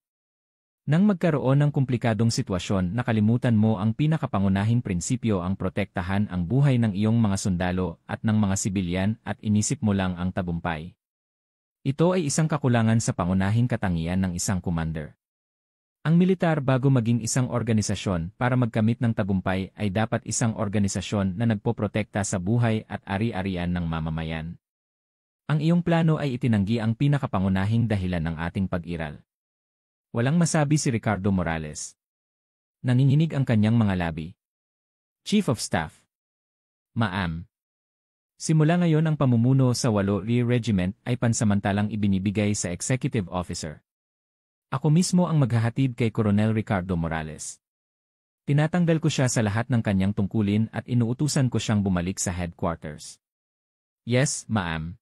Speaker 1: Nang magkaroon ng komplikadong sitwasyon, nakalimutan mo ang pinakapangunahing prinsipyo, ang protektahan ang buhay ng iyong mga sundalo at ng mga sibilyan, at inisip mo lang ang tagumpay. Ito ay isang kakulangan sa pangunahing katangian ng isang commander. Ang militar, bago maging isang organisasyon para magkamit ng tagumpay, ay dapat isang organisasyon na nagpoprotekta sa buhay at ari-arian ng mamamayan. Ang iyong plano ay itinanggi ang pinakapangunahing dahilan ng ating pag-iral. Walang masabi si Ricardo Morales. Nanginginig ang kanyang mga labi. Chief of Staff. Ma'am. Simula ngayon ang pamumuno sa 8 Regiment ay pansamantalang ibinibigay sa Executive Officer. Ako mismo ang maghahatid kay Coronel Ricardo Morales. Tinatanggal ko siya sa lahat ng kanyang tungkulin at inuutusan ko siyang bumalik sa headquarters. Yes, ma'am.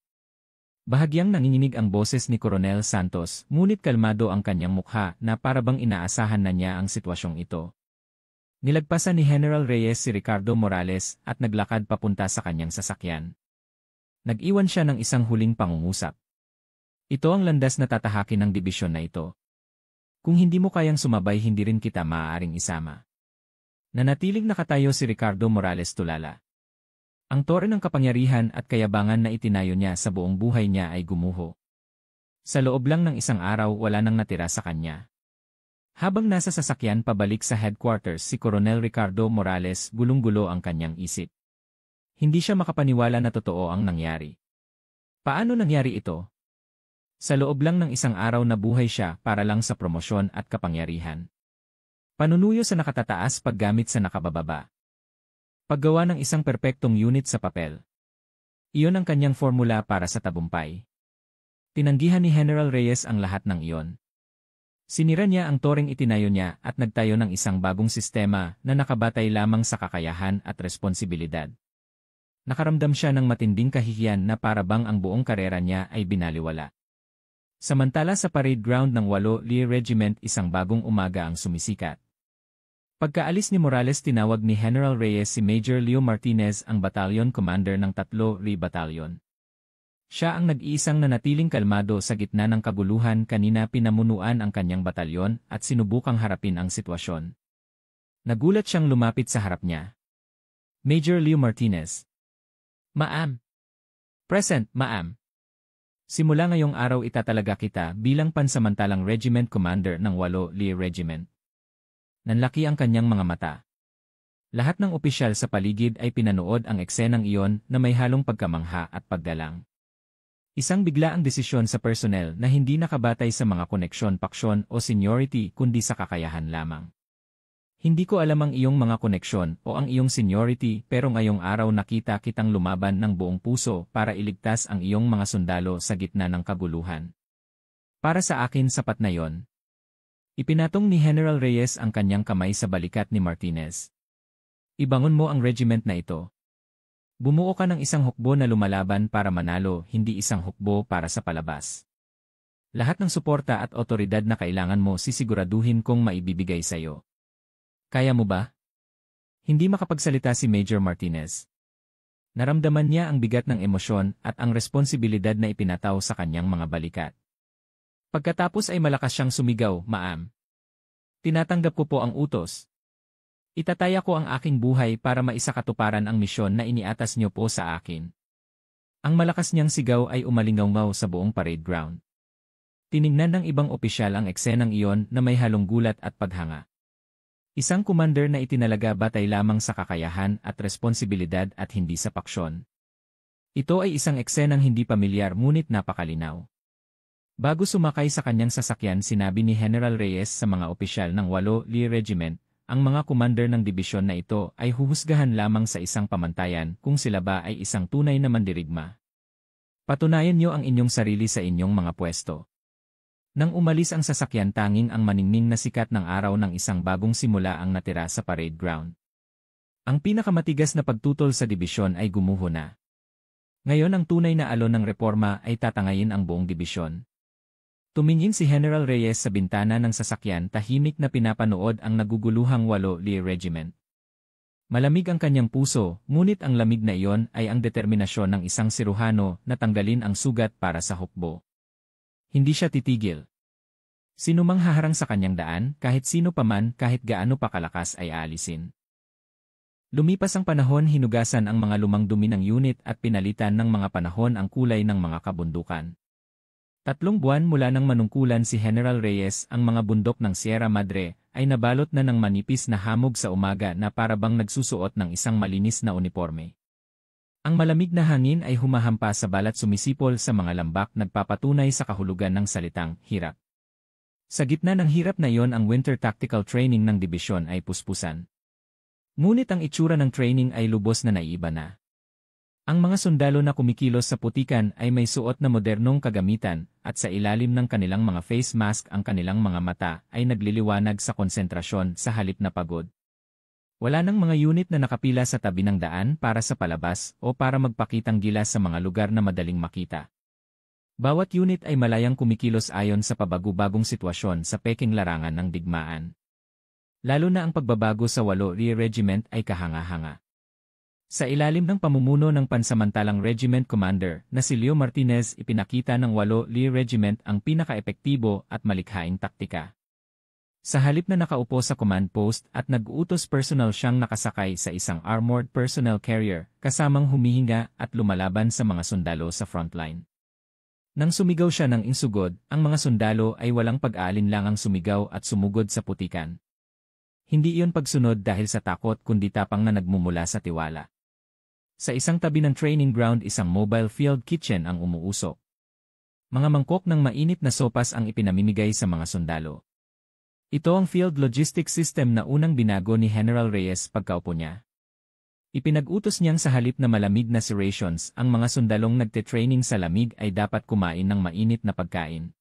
Speaker 1: Bahagyang nanginginig ang boses ni Coronel Santos, ngunit kalmado ang kanyang mukha na parabang inaasahan na niya ang sitwasyong ito. Nilagpasan ni General Reyes si Ricardo Morales at naglakad papunta sa kanyang sasakyan. Nag-iwan siya ng isang huling pangungusap. Ito ang landas na tatahakin ng dibisyon na ito. Kung hindi mo kayang sumabay, hindi rin kita maaaring isama. Nanatiling nakatayo si Ricardo Morales tulala. Ang tore ng kapangyarihan at kayabangan na itinayo niya sa buong buhay niya ay gumuho. Sa loob lang ng isang araw, wala nang natira sa kanya. Habang nasa sasakyan pabalik sa headquarters si Coronel Ricardo Morales, gulong-gulo ang kanyang isip. Hindi siya makapaniwala na totoo ang nangyari. Paano nangyari ito? Sa loob lang ng isang araw nabuhay siya para lang sa promosyon at kapangyarihan. Panunuyo sa nakatataas, paggamit sa nakabababa. Paggawa ng isang perpektong unit sa papel. Iyon ang kanyang formula para sa tagumpay. Tinanggihan ni General Reyes ang lahat ng iyon. Sinira niya ang toreng itinayo niya at nagtayo ng isang bagong sistema na nakabatay lamang sa kakayahan at responsibilidad. Nakaramdam siya ng matinding kahihiyan na parabang ang buong karera niya ay binaliwala. Samantala sa parade ground ng 8 Lee Regiment isang bagong umaga ang sumisikat. Pagkaalis ni Morales tinawag ni General Reyes si Major Leo Martinez ang battalion commander ng 3 Lee Battalion. Siya ang nag-iisang nanatiling kalmado sa gitna ng kaguluhan kanina pinamunuan ang kanyang batalyon at sinubukang harapin ang sitwasyon. Nagulat siyang lumapit sa harap niya. Major Leo Martinez. Ma'am. Present, ma'am. Simula ngayong araw itatalaga kita bilang pansamantalang regiment commander ng 8 Lee Regiment. Nanlaki ang kanyang mga mata. Lahat ng opisyal sa paligid ay pinanood ang eksenang iyon na may halong pagkamangha at paggalang. Isang biglaang desisyon sa personnel na hindi nakabatay sa mga koneksyon, paksyon o seniority kundi sa kakayahan lamang. Hindi ko alam ang iyong mga koneksyon o ang iyong seniority pero ngayong araw nakita kitang lumaban ng buong puso para iligtas ang iyong mga sundalo sa gitna ng kaguluhan. Para sa akin sapat na yon. Ipinatong ni General Reyes ang kanyang kamay sa balikat ni Martinez. Ibangon mo ang regiment na ito. Bumuo ka ng isang hukbo na lumalaban para manalo, hindi isang hukbo para sa palabas. Lahat ng suporta at otoridad na kailangan mo sisiguraduhin kong maibibigay sa iyo. Kaya mo ba? Hindi makapagsalita si Major Martinez. Naramdaman niya ang bigat ng emosyon at ang responsibilidad na ipinataw sa kanyang mga balikat. Pagkatapos ay malakas siyang sumigaw, "Ma'am. Tinatanggap ko po ang utos. Itataya ko ang aking buhay para maisakatuparan ang misyon na iniatas niyo po sa akin." Ang malakas niyang sigaw ay umalingaw sa buong parade ground. Tiningnan ng ibang opisyal ang eksenang iyon na may halong gulat at paghanga. Isang commander na itinalaga batay lamang sa kakayahan at responsibilidad at hindi sa paksyon. Ito ay isang eksenang hindi pamilyar ngunit napakalinaw. Bago sumakay sa kanyang sasakyan sinabi ni General Reyes sa mga opisyal ng 8 Lee Regiment, ang mga commander ng dibisyon na ito ay huhusgahan lamang sa isang pamantayan kung sila ba ay isang tunay na mandirigma. Patunayan niyo ang inyong sarili sa inyong mga pwesto. Nang umalis ang sasakyan tanging ang maningning na sikat ng araw ng isang bagong simula ang natira sa parade ground. Ang pinakamatigas na pagtutol sa dibisyon ay gumuho na. Ngayon ang tunay na alon ng reforma ay tatangayin ang buong dibisyon. Tumingin si General Reyes sa bintana ng sasakyan tahimik na pinapanood ang naguguluhang 8 Lee Regiment. Malamig ang kanyang puso, ngunit ang lamig na iyon ay ang determinasyon ng isang siruhano na tanggalin ang sugat para sa hukbo. Hindi siya titigil. Sino mang haharang sa kanyang daan, kahit sino pa man, kahit gaano pa kalakas ay aalisin. Lumipas ang panahon hinugasan ang mga lumang dumi ng unit at pinalitan ng mga panahon ang kulay ng mga kabundukan. 3 buwan mula nang manungkulan si General Reyes ang mga bundok ng Sierra Madre ay nabalot na ng manipis na hamog sa umaga na parabang nagsusuot ng isang malinis na uniforme. Ang malamig na hangin ay humahampas sa balat sumisipol sa mga lambak nagpapatunay sa kahulugan ng salitang hirap. Sa gitna ng hirap na iyon ang winter tactical training ng dibisyon ay puspusan. Ngunit ang itsura ng training ay lubos na naiiba na. Ang mga sundalo na kumikilos sa putikan ay may suot na modernong kagamitan at sa ilalim ng kanilang mga face mask ang kanilang mga mata ay nagliliwanag sa konsentrasyon sa halip na pagod. Wala nang mga unit na nakapila sa tabi ng daan para sa palabas o para magpakitang gilas sa mga lugar na madaling makita. Bawat unit ay malayang kumikilos ayon sa pabago-bagong sitwasyon sa peking larangan ng digmaan. Lalo na ang pagbabago sa 8 Lee Regiment ay kahanga-hanga. Sa ilalim ng pamumuno ng pansamantalang regiment commander na si Leo Martinez ipinakita ng 8 Lee Regiment ang pinaka-epektibo at malikhaing taktika. Sa halip na nakaupo sa command post at nag-uutos personal siyang nakasakay sa isang armored personnel carrier, kasamang humihinga at lumalaban sa mga sundalo sa frontline. Nang sumigaw siya ng insugod, ang mga sundalo ay walang pag-aalinlangang sumigaw at sumugod sa putikan. Hindi iyon pagsunod dahil sa takot kundi tapang na nagmumula sa tiwala. Sa isang tabi ng training ground isang mobile field kitchen ang umuusok. Mga mangkok ng mainit na sopas ang ipinamimigay sa mga sundalo. Ito ang field logistics system na unang binago ni General Reyes pagkaupo niya. Ipinag-utos niyang sa halip na malamig na si rations, ang mga sundalong nagte-training sa lamig ay dapat kumain ng mainit na pagkain.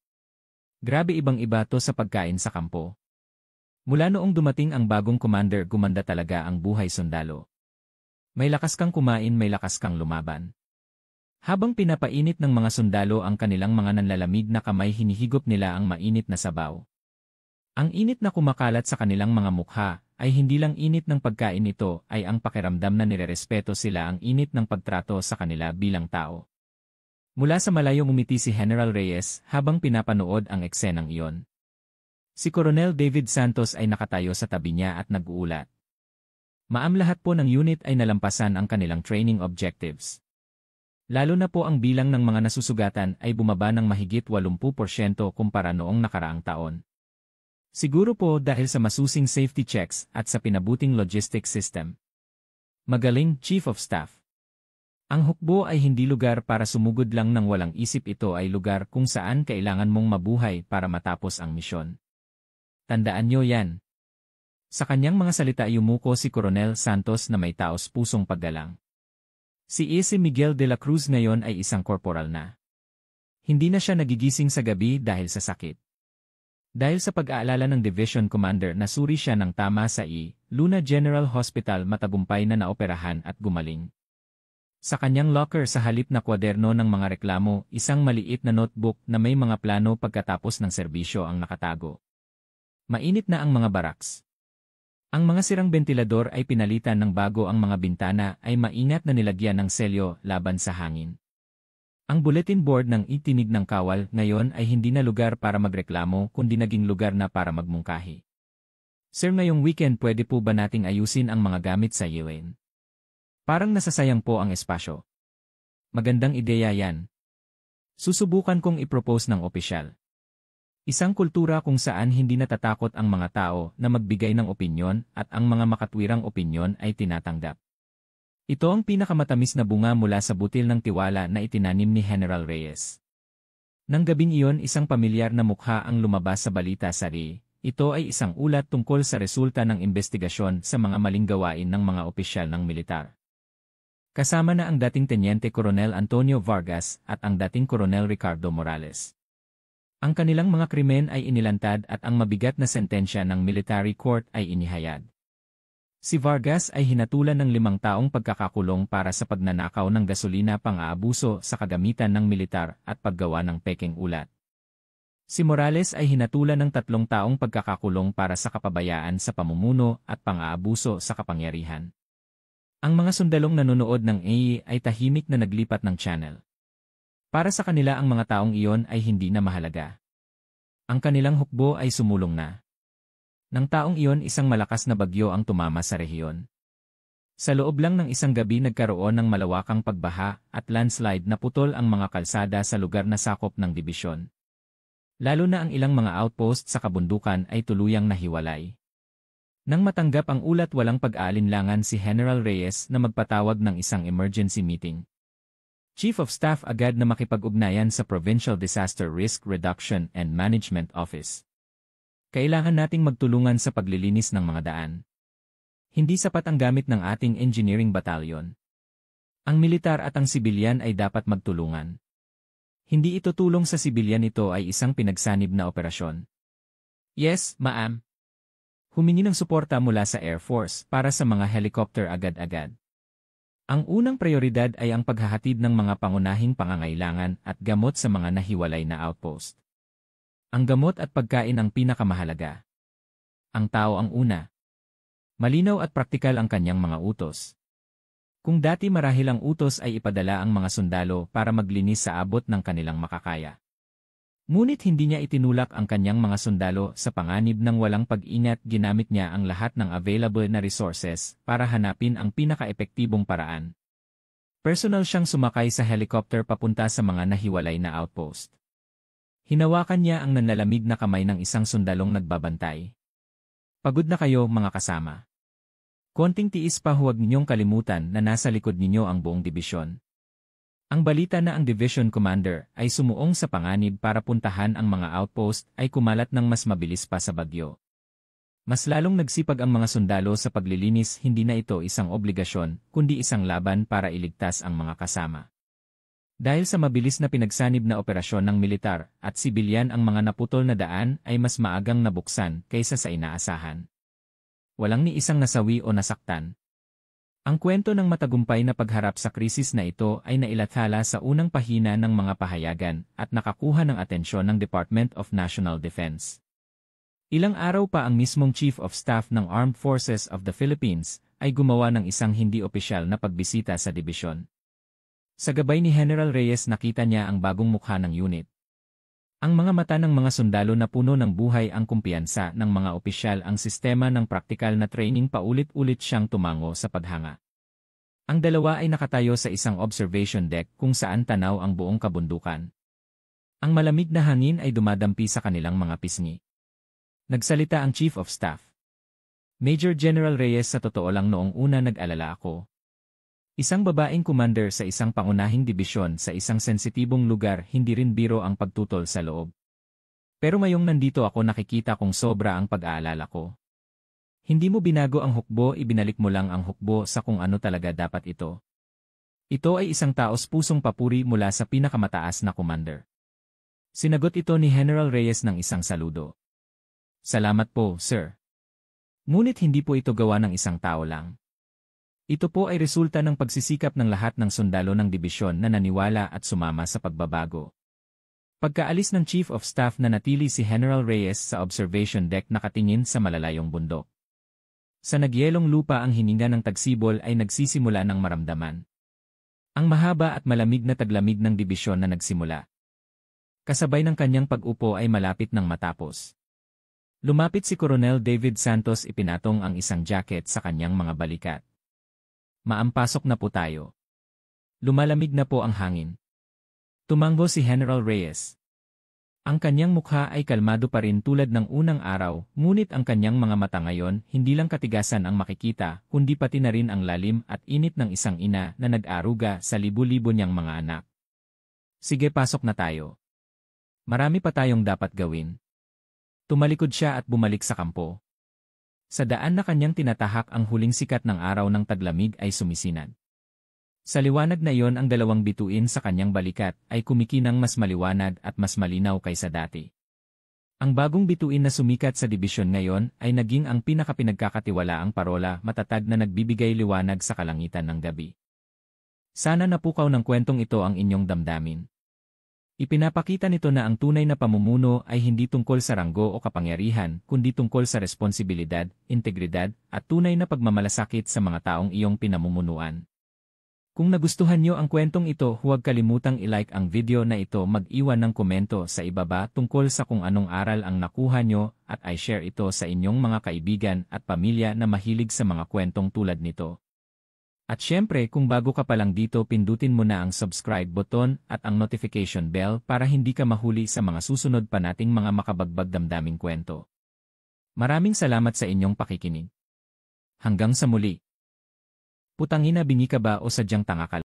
Speaker 1: Grabe ibang-iba to sa pagkain sa kampo. Mula noong dumating ang bagong commander gumanda talaga ang buhay sundalo. May lakas kang kumain, may lakas kang lumaban. Habang pinapainit ng mga sundalo ang kanilang mga nanlalamig na kamay hinihigop nila ang mainit na sabaw. Ang init na kumakalat sa kanilang mga mukha ay hindi lang init ng pagkain ito ay ang pakiramdam na nirerespeto sila ang init ng pagtrato sa kanila bilang tao. Mula sa malayo umiti si General Reyes habang pinapanood ang eksenang iyon. Si Coronel David Santos ay nakatayo sa tabi niya at nag-uulat. Maam lahat po ng unit ay nalampasan ang kanilang training objectives. Lalo na po ang bilang ng mga nasusugatan ay bumaba ng mahigit 80% kumpara noong nakaraang taon. Siguro po dahil sa masusing safety checks at sa pinabuting logistics system. Magaling, Chief of Staff. Ang hukbo ay hindi lugar para sumugod lang ng walang isip, ito ay lugar kung saan kailangan mong mabuhay para matapos ang misyon. Tandaan nyo yan. Sa kanyang mga salita yumuko si Coronel Santos na may taos pusong paggalang. Si Ese Miguel de la Cruz ngayon ay isang korporal na. Hindi na siya nagigising sa gabi dahil sa sakit. Dahil sa pag-aalala ng Division Commander nasuri siya ng tama sa Luna General Hospital, matagumpay na naoperahan at gumaling. Sa kanyang locker sa halip na kwaderno ng mga reklamo, isang maliit na notebook na may mga plano pagkatapos ng serbisyo ang nakatago. Mainit na ang mga baraks. Ang mga sirang bentilador ay pinalitan ng bago, ang mga bintana ay maingat na nilagyan ng selyo laban sa hangin. Ang bulletin board ng itinig ng kawal ngayon ay hindi na lugar para magreklamo kundi naging lugar na para magmungkahi. Sir, ngayong weekend pwede po ba nating ayusin ang mga gamit sa UN? Parang nasasayang po ang espasyo. Magandang ideya yan. Susubukan kong i-propose ng opisyal. Isang kultura kung saan hindi natatakot ang mga tao na magbigay ng opinyon at ang mga makatwirang opinyon ay tinatanggap. Ito ang pinakamatamis na bunga mula sa butil ng tiwala na itinanim ni General Reyes. Nang gabing iyon, isang pamilyar na mukha ang lumabas sa balita sa RI. Ito ay isang ulat tungkol sa resulta ng investigasyon sa mga maling gawain ng mga opisyal ng militar. Kasama na ang dating Tenyente Coronel Antonio Vargas at ang dating Coronel Ricardo Morales. Ang kanilang mga krimen ay inilantad at ang mabigat na sentensya ng military court ay inihayag. Si Vargas ay hinatulan ng 5 taong pagkakakulong para sa pagnanakaw ng gasolina, pang-aabuso sa kagamitan ng militar at paggawa ng pekeng ulat. Si Morales ay hinatulan ng 3 taong pagkakakulong para sa kapabayaan sa pamumuno at pang-aabuso sa kapangyarihan. Ang mga sundalong nanonood ng AI ay tahimik na naglipat ng channel. Para sa kanila ang mga taong iyon ay hindi na mahalaga. Ang kanilang hukbo ay sumulong na. Nang taong iyon, isang malakas na bagyo ang tumama sa rehiyon. Sa loob lang ng isang gabi nagkaroon ng malawakang pagbaha at landslide na putol ang mga kalsada sa lugar na sakop ng dibisyon. Lalo na ang ilang mga outpost sa kabundukan ay tuluyang nahiwalay. Nang matanggap ang ulat, walang pag-aalinlangan si General Reyes na magpatawag ng isang emergency meeting. Chief of Staff agad na makipag-ugnayan sa Provincial Disaster Risk Reduction and Management Office. Kailangan nating magtulungan sa paglilinis ng mga daan. Hindi sapat ang gamit ng ating engineering battalion. Ang militar at ang sibilyan ay dapat magtulungan. Hindi ito tulong sa sibilyan, ito ay isang pinagsanib na operasyon. Yes, ma'am. Humingi ng suporta mula sa Air Force para sa mga helicopter agad-agad. Ang unang prioridad ay ang paghahatid ng mga pangunahing pangangailangan at gamot sa mga nahiwalay na outpost. Ang gamot at pagkain ang pinakamahalaga. Ang tao ang una. Malinaw at praktikal ang kanyang mga utos. Kung dati marahil ang utos ay ipadala ang mga sundalo para maglinis sa abot ng kanilang makakaya. Ngunit hindi niya itinulak ang kanyang mga sundalo sa panganib ng walang pag-ingat, ginamit niya ang lahat ng available na resources para hanapin ang pinaka-epektibong paraan. Personal siyang sumakay sa helicopter papunta sa mga nahiwalay na outpost. Hinawakan niya ang nanlalamig na kamay ng isang sundalong nagbabantay. Pagod na kayo, mga kasama. Konting tiis pa, huwag ninyong kalimutan na nasa likod ninyo ang buong dibisyon. Ang balita na ang Division Commander ay sumuong sa panganib para puntahan ang mga outpost ay kumalat ng mas mabilis pa sa bagyo. Mas lalong nagsipag ang mga sundalo sa paglilinis, hindi na ito isang obligasyon, kundi isang laban para iligtas ang mga kasama. Dahil sa mabilis na pinagsanib na operasyon ng militar at sibilyan ang mga naputol na daan ay mas maagang nabuksan kaysa sa inaasahan. Walang ni isang nasawi o nasaktan. Ang kwento ng matagumpay na pagharap sa krisis na ito ay nailathala sa unang pahina ng mga pahayagan at nakakuha ng atensyon ng Department of National Defense. Ilang araw pa ang mismong Chief of Staff ng Armed Forces of the Philippines ay gumawa ng isang hindi opisyal na pagbisita sa dibisyon. Sa gabay ni General Reyes nakita niya ang bagong mukha ng unit. Ang mga mata ng mga sundalo na puno ng buhay ang kumpiyansa ng mga opisyal ang sistema ng praktikal na training paulit-ulit siyang tumango sa paghanga. Ang dalawa ay nakatayo sa isang observation deck kung saan tanaw ang buong kabundukan. Ang malamig na hangin ay dumadampi sa kanilang mga pisngi. Nagsalita ang Chief of Staff. Major General Reyes, sa totoo lang noong una nag-alala ako. Isang babaeng commander sa isang pangunahing dibisyon sa isang sensitibong lugar, hindi rin biro ang pagtutol sa loob. Pero ngayong nandito ako nakikita kong sobra ang pag-aalala ko. Hindi mo binago ang hukbo, ibinalik mo lang ang hukbo sa kung ano talaga dapat ito. Ito ay isang taos-pusong papuri mula sa pinakamataas na commander. Sinagot ito ni General Reyes ng isang saludo. Salamat po, sir. Ngunit hindi po ito gawa ng isang tao lang. Ito po ay resulta ng pagsisikap ng lahat ng sundalo ng dibisyon na naniwala at sumama sa pagbabago. Pagkaalis ng Chief of Staff nanatili si General Reyes sa observation deck nakatingin sa malalayong bundok. Sa nagyelong lupa ang hininga ng tagsibol ay nagsisimula ng maramdaman. Ang mahaba at malamig na taglamig ng dibisyon na nagsimula. Kasabay ng kanyang pag-upo ay malapit ng matapos. Lumapit si Coronel David Santos, ipinatong ang isang jacket sa kanyang mga balikat. Maampasok na po tayo. Lumalamig na po ang hangin. Tumango si General Reyes. Ang kanyang mukha ay kalmado pa rin tulad ng unang araw, ngunit ang kanyang mga mata ngayon hindi lang katigasan ang makikita, kundi pati na rin ang lalim at init ng isang ina na nag-aruga sa libu-libo niyang mga anak. Sige, pasok na tayo. Marami pa tayong dapat gawin. Tumalikod siya at bumalik sa kampo. Sa daan na kanyang tinatahak, ang huling sikat ng araw ng taglamig ay sumisinag. Sa liwanag na iyon, ang dalawang bituin sa kanyang balikat ay kumikinang mas maliwanag at mas malinaw kaysa dati. Ang bagong bituin na sumikat sa dibisyon ngayon ay naging ang pinakapinagkakatiwalaang parola, matatag na nagbibigay liwanag sa kalangitan ng gabi. Sana napukaw ng kwentong ito ang inyong damdamin. Ipinapakita nito na ang tunay na pamumuno ay hindi tungkol sa ranggo o kapangyarihan, kundi tungkol sa responsibilidad, integridad, at tunay na pagmamalasakit sa mga taong iyong pinamumunuan. Kung nagustuhan niyo ang kwentong ito, huwag kalimutang i-like ang video na ito, mag-iwan ng komento sa ibaba tungkol sa kung anong aral ang nakuha niyo at i-share ito sa inyong mga kaibigan at pamilya na mahilig sa mga kwentong tulad nito. At syempre, kung bago ka pa lang dito, pindutin mo na ang subscribe button at ang notification bell para hindi ka mahuli sa mga susunod pa nating mga makabagbag damdaming kwento. Maraming salamat sa inyong pakikinig. Hanggang sa muli. Putangina, bingi ka ba o sadyang tanga ka?